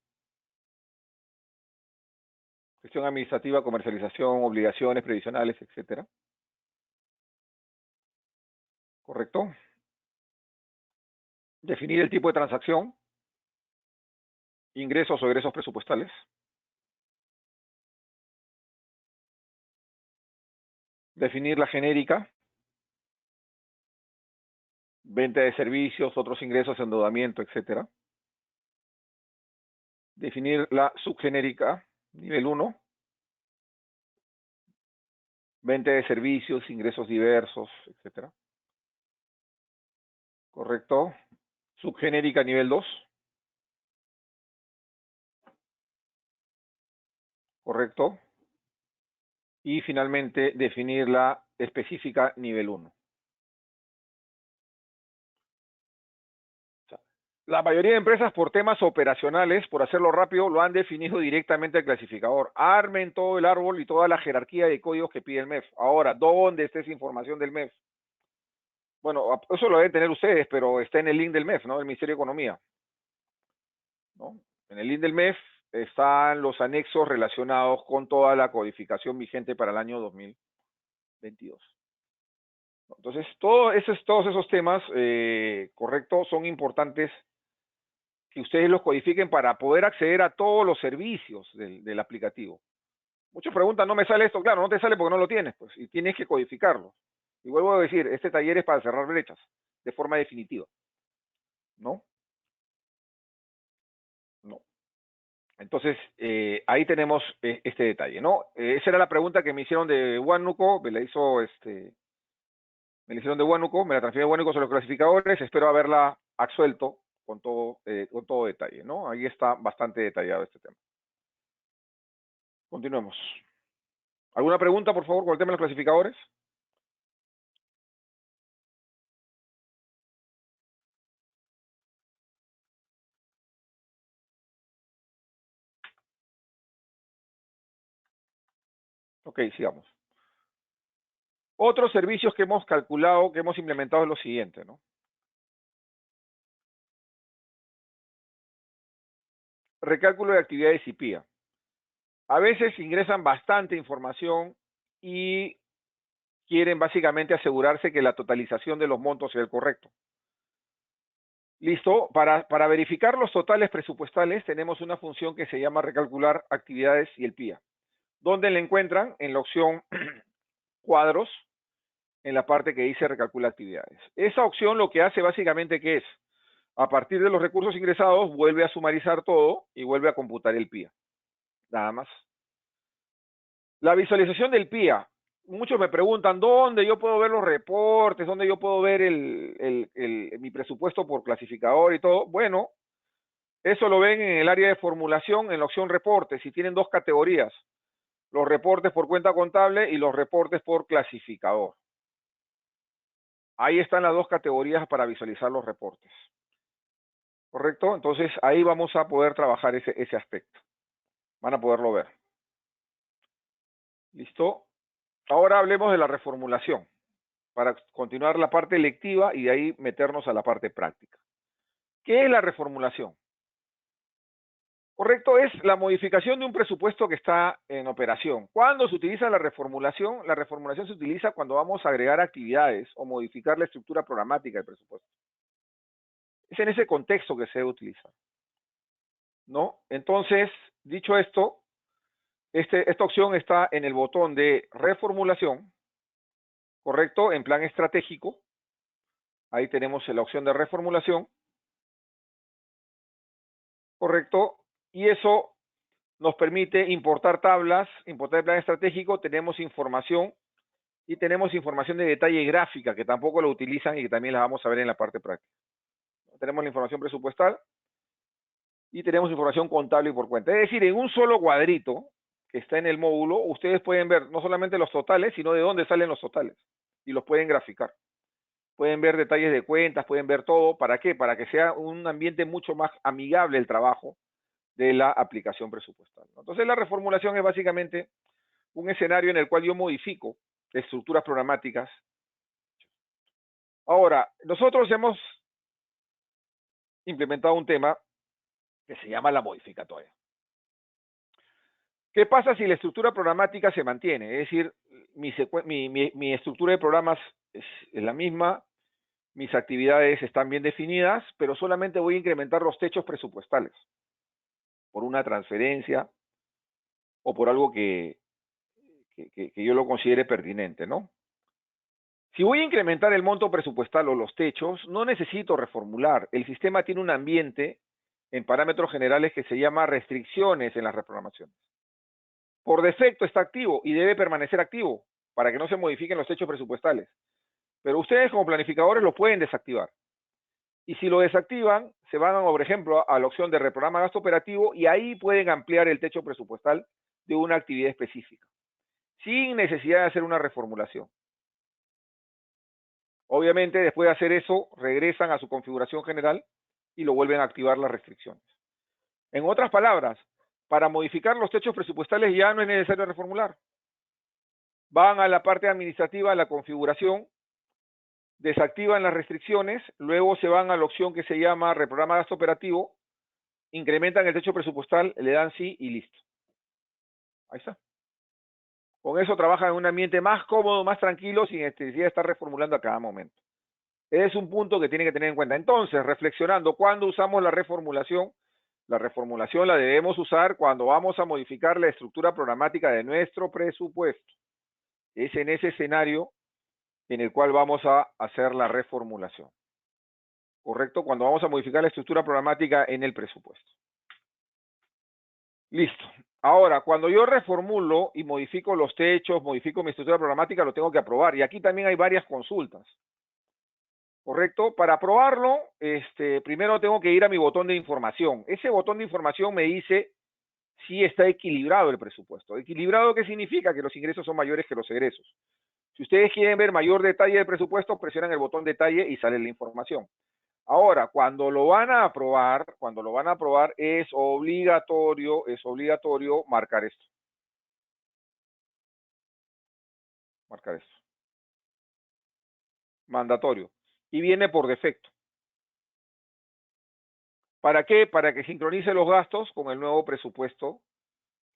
gestión administrativa, comercialización, obligaciones previsionales, etcétera. ¿Correcto? Definir el tipo de transacción, ingresos o egresos presupuestales. Definir la genérica, venta de servicios, otros ingresos, endeudamiento, etcétera. Definir la subgenérica, nivel 1, venta de servicios, ingresos diversos, etcétera. ¿Correcto? Subgenérica, nivel 2. ¿Correcto? Y finalmente definir la específica, nivel 1. La mayoría de empresas por temas operacionales, por hacerlo rápido, lo han definido directamente al clasificador. Armen todo el árbol y toda la jerarquía de códigos que pide el MEF. Ahora, ¿dónde está esa información del MEF? Bueno, eso lo deben tener ustedes, pero está en el link del MEF, ¿no? Del Ministerio de Economía. ¿No? En el link del MEF están los anexos relacionados con toda la codificación vigente para el año 2022. Entonces, todos esos temas, correcto, son importantes que ustedes los codifiquen para poder acceder a todos los servicios del aplicativo. Muchos preguntan, ¿no me sale esto? Claro, no te sale porque no lo tienes, pues, y tienes que codificarlo. Y vuelvo a decir, este taller es para cerrar brechas, de forma definitiva. ¿No? No. Entonces, ahí tenemos este detalle, ¿no? Esa era la pregunta que me hicieron de Huánuco, me la hicieron de Huánuco, me la transfirió de Huánuco sobre los clasificadores, espero haberla absuelto con todo detalle, ¿no? Ahí está bastante detallado este tema. Continuemos. ¿Alguna pregunta, por favor, con el tema de los clasificadores? Ok, sigamos. Otros servicios que hemos calculado, que hemos implementado es lo siguiente, ¿no? Recálculo de actividades IPIA. A veces ingresan bastante información y quieren básicamente asegurarse que la totalización de los montos sea el correcto. Listo. Para verificar los totales presupuestales tenemos una función que se llama recalcular actividades y el PIA. ¿Dónde la encuentran? En la opción cuadros, en la parte que dice recalcula actividades. Esa opción lo que hace básicamente que es, a partir de los recursos ingresados, vuelve a sumarizar todo y vuelve a computar el PIA. Nada más. La visualización del PIA. Muchos me preguntan, ¿dónde yo puedo ver los reportes? ¿Dónde yo puedo ver mi presupuesto por clasificador y todo? Bueno, eso lo ven en el área de formulación, en la opción reportes, y tienen dos categorías. Los reportes por cuenta contable y los reportes por clasificador. Ahí están las dos categorías para visualizar los reportes. ¿Correcto? Entonces, ahí vamos a poder trabajar ese aspecto. Van a poderlo ver. ¿Listo? Ahora hablemos de la reformulación, para continuar la parte lectiva y de ahí meternos a la parte práctica. ¿Qué es la reformulación? Correcto, es la modificación de un presupuesto que está en operación. ¿Cuándo se utiliza la reformulación? La reformulación se utiliza cuando vamos a agregar actividades o modificar la estructura programática del presupuesto. Es en ese contexto que se debe utilizar, ¿no? Entonces, dicho esto, esta opción está en el botón de reformulación, ¿correcto? En plan estratégico. Ahí tenemos la opción de reformulación, ¿correcto? Y eso nos permite importar tablas, importar el plan estratégico, tenemos información y tenemos información de detalle gráfica que tampoco lo utilizan y que también la vamos a ver en la parte práctica. Tenemos la información presupuestal y tenemos información contable y por cuenta. Es decir, en un solo cuadrito que está en el módulo, ustedes pueden ver no solamente los totales, sino de dónde salen los totales y los pueden graficar. Pueden ver detalles de cuentas, pueden ver todo. ¿Para qué? Para que sea un ambiente mucho más amigable el trabajo de la aplicación presupuestal. Entonces, la reformulación es básicamente un escenario en el cual yo modifico estructuras programáticas. Ahora, nosotros hemos implementado un tema que se llama la modificatoria. ¿Qué pasa si la estructura programática se mantiene? Es decir, mi estructura de programas es la misma, mis actividades están bien definidas, pero solamente voy a incrementar los techos presupuestales por una transferencia o por algo que yo lo considere pertinente, ¿no? Si voy a incrementar el monto presupuestal o los techos, no necesito reformular. El sistema tiene un ambiente en parámetros generales que se llama restricciones en las reprogramaciones. Por defecto está activo y debe permanecer activo para que no se modifiquen los techos presupuestales. Pero ustedes como planificadores lo pueden desactivar. Y si lo desactivan, se van, por ejemplo, a la opción de reprograma gasto operativo y ahí pueden ampliar el techo presupuestal de una actividad específica, sin necesidad de hacer una reformulación. Obviamente, después de hacer eso, regresan a su configuración general y lo vuelven a activar las restricciones. En otras palabras, para modificar los techos presupuestales ya no es necesario reformular. Van a la parte administrativa, a la configuración, desactivan las restricciones, luego se van a la opción que se llama reprograma gasto operativo, incrementan el techo presupuestal, le dan sí y listo. Ahí está. Con eso trabajan en un ambiente más cómodo, más tranquilo, sin necesidad de estar reformulando a cada momento. Es un punto que tienen que tener en cuenta. Entonces, reflexionando, ¿cuándo usamos la reformulación? La reformulación la debemos usar cuando vamos a modificar la estructura programática de nuestro presupuesto. Es en ese escenario en el cual vamos a hacer la reformulación. ¿Correcto? Cuando vamos a modificar la estructura programática en el presupuesto. Listo. Ahora, cuando yo reformulo y modifico los techos, modifico mi estructura programática, lo tengo que aprobar. Y aquí también hay varias consultas. ¿Correcto? Para aprobarlo, primero tengo que ir a mi botón de información. Ese botón de información me dice si está equilibrado el presupuesto. ¿Equilibrado qué significa? Que los ingresos son mayores que los egresos. Si ustedes quieren ver mayor detalle del presupuesto, presionan el botón detalle y sale la información. Ahora, cuando lo van a aprobar, es obligatorio marcar esto. Marcar esto. Mandatorio. Y viene por defecto. ¿Para qué? Para que sincronice los gastos con el nuevo presupuesto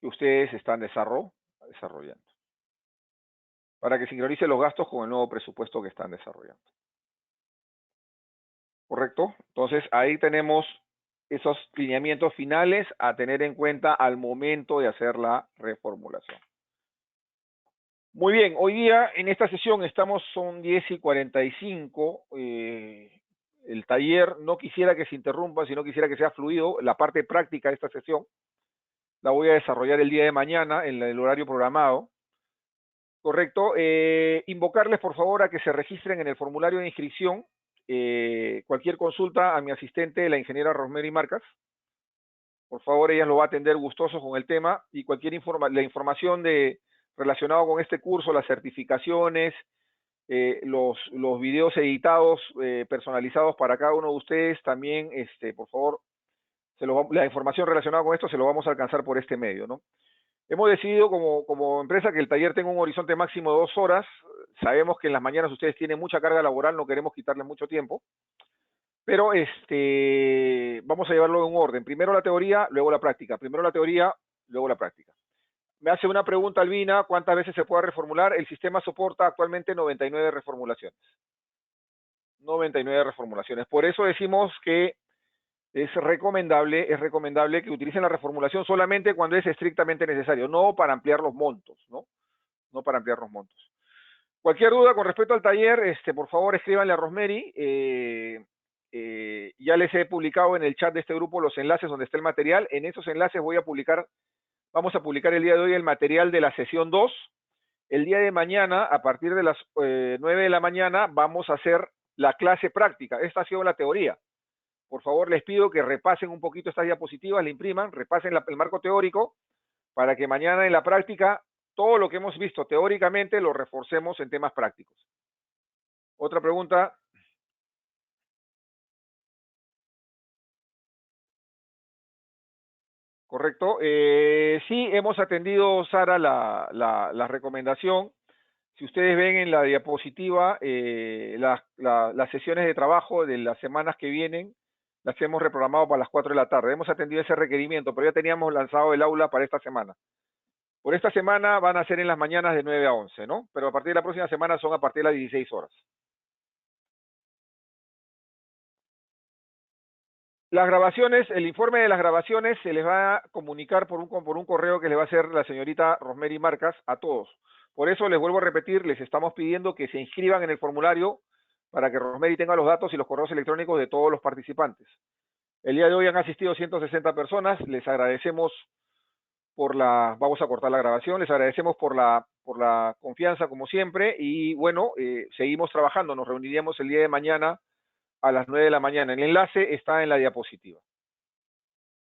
que ustedes están desarrollando. Para que sincronice los gastos con el nuevo presupuesto que están desarrollando. ¿correcto? Entonces, ahí tenemos esos lineamientos finales a tener en cuenta al momento de hacer la reformulación. Muy bien, hoy día en esta sesión son 10:45. El taller no quisiera que se interrumpa, sino quisiera que sea fluido. La parte práctica de esta sesión la voy a desarrollar el día de mañana en el horario programado. Correcto. Invocarles, por favor, a que se registren en el formulario de inscripción. Cualquier consulta a mi asistente, la ingeniera Rosemary Marcas. Por favor, ella lo va a atender gustoso con el tema y cualquier la información relacionado con este curso, las certificaciones, los videos editados, personalizados para cada uno de ustedes, también, por favor, la información relacionada con esto se lo vamos a alcanzar por este medio, ¿no? Hemos decidido como empresa que el taller tenga un horizonte máximo de 2 horas. Sabemos que en las mañanas ustedes tienen mucha carga laboral, no queremos quitarles mucho tiempo. Pero vamos a llevarlo en un orden. Primero la teoría, luego la práctica. Primero la teoría, luego la práctica. Me hace una pregunta, Albina, ¿cuántas veces se puede reformular? El sistema soporta actualmente 99 reformulaciones. 99 reformulaciones. Por eso decimos que es recomendable que utilicen la reformulación solamente cuando es estrictamente necesario, no para ampliar los montos, ¿no? No para ampliar los montos. Cualquier duda con respecto al taller, por favor escríbanle a Rosemary. Ya les he publicado en el chat de este grupo los enlaces donde está el material. En esos enlaces vamos a publicar el día de hoy el material de la sesión 2. El día de mañana, a partir de las 9 de la mañana, vamos a hacer la clase práctica. Esta ha sido la teoría. Por favor, les pido que repasen un poquito estas diapositivas, la impriman, repasen el marco teórico, para que mañana en la práctica, todo lo que hemos visto teóricamente lo reforcemos en temas prácticos. Otra pregunta. Correcto. Sí, hemos atendido, Sara, la recomendación. Si ustedes ven en la diapositiva, las sesiones de trabajo de las semanas que vienen, las hemos reprogramado para las 4 de la tarde. Hemos atendido ese requerimiento, pero ya teníamos lanzado el aula para esta semana. Por esta semana van a ser en las mañanas de 9 a 11, ¿no? Pero a partir de la próxima semana son a partir de las 16 horas. Las grabaciones, el informe de las grabaciones se les va a comunicar por un correo que le va a hacer la señorita Rosemary Marcas a todos. Por eso les vuelvo a repetir, les estamos pidiendo que se inscriban en el formulario para que Rosemary tenga los datos y los correos electrónicos de todos los participantes. El día de hoy han asistido 160 personas, les agradecemos vamos a cortar la grabación, les agradecemos por la confianza como siempre y bueno, seguimos trabajando, nos reuniríamos el día de mañana a las 9 de la mañana. El enlace está en la diapositiva.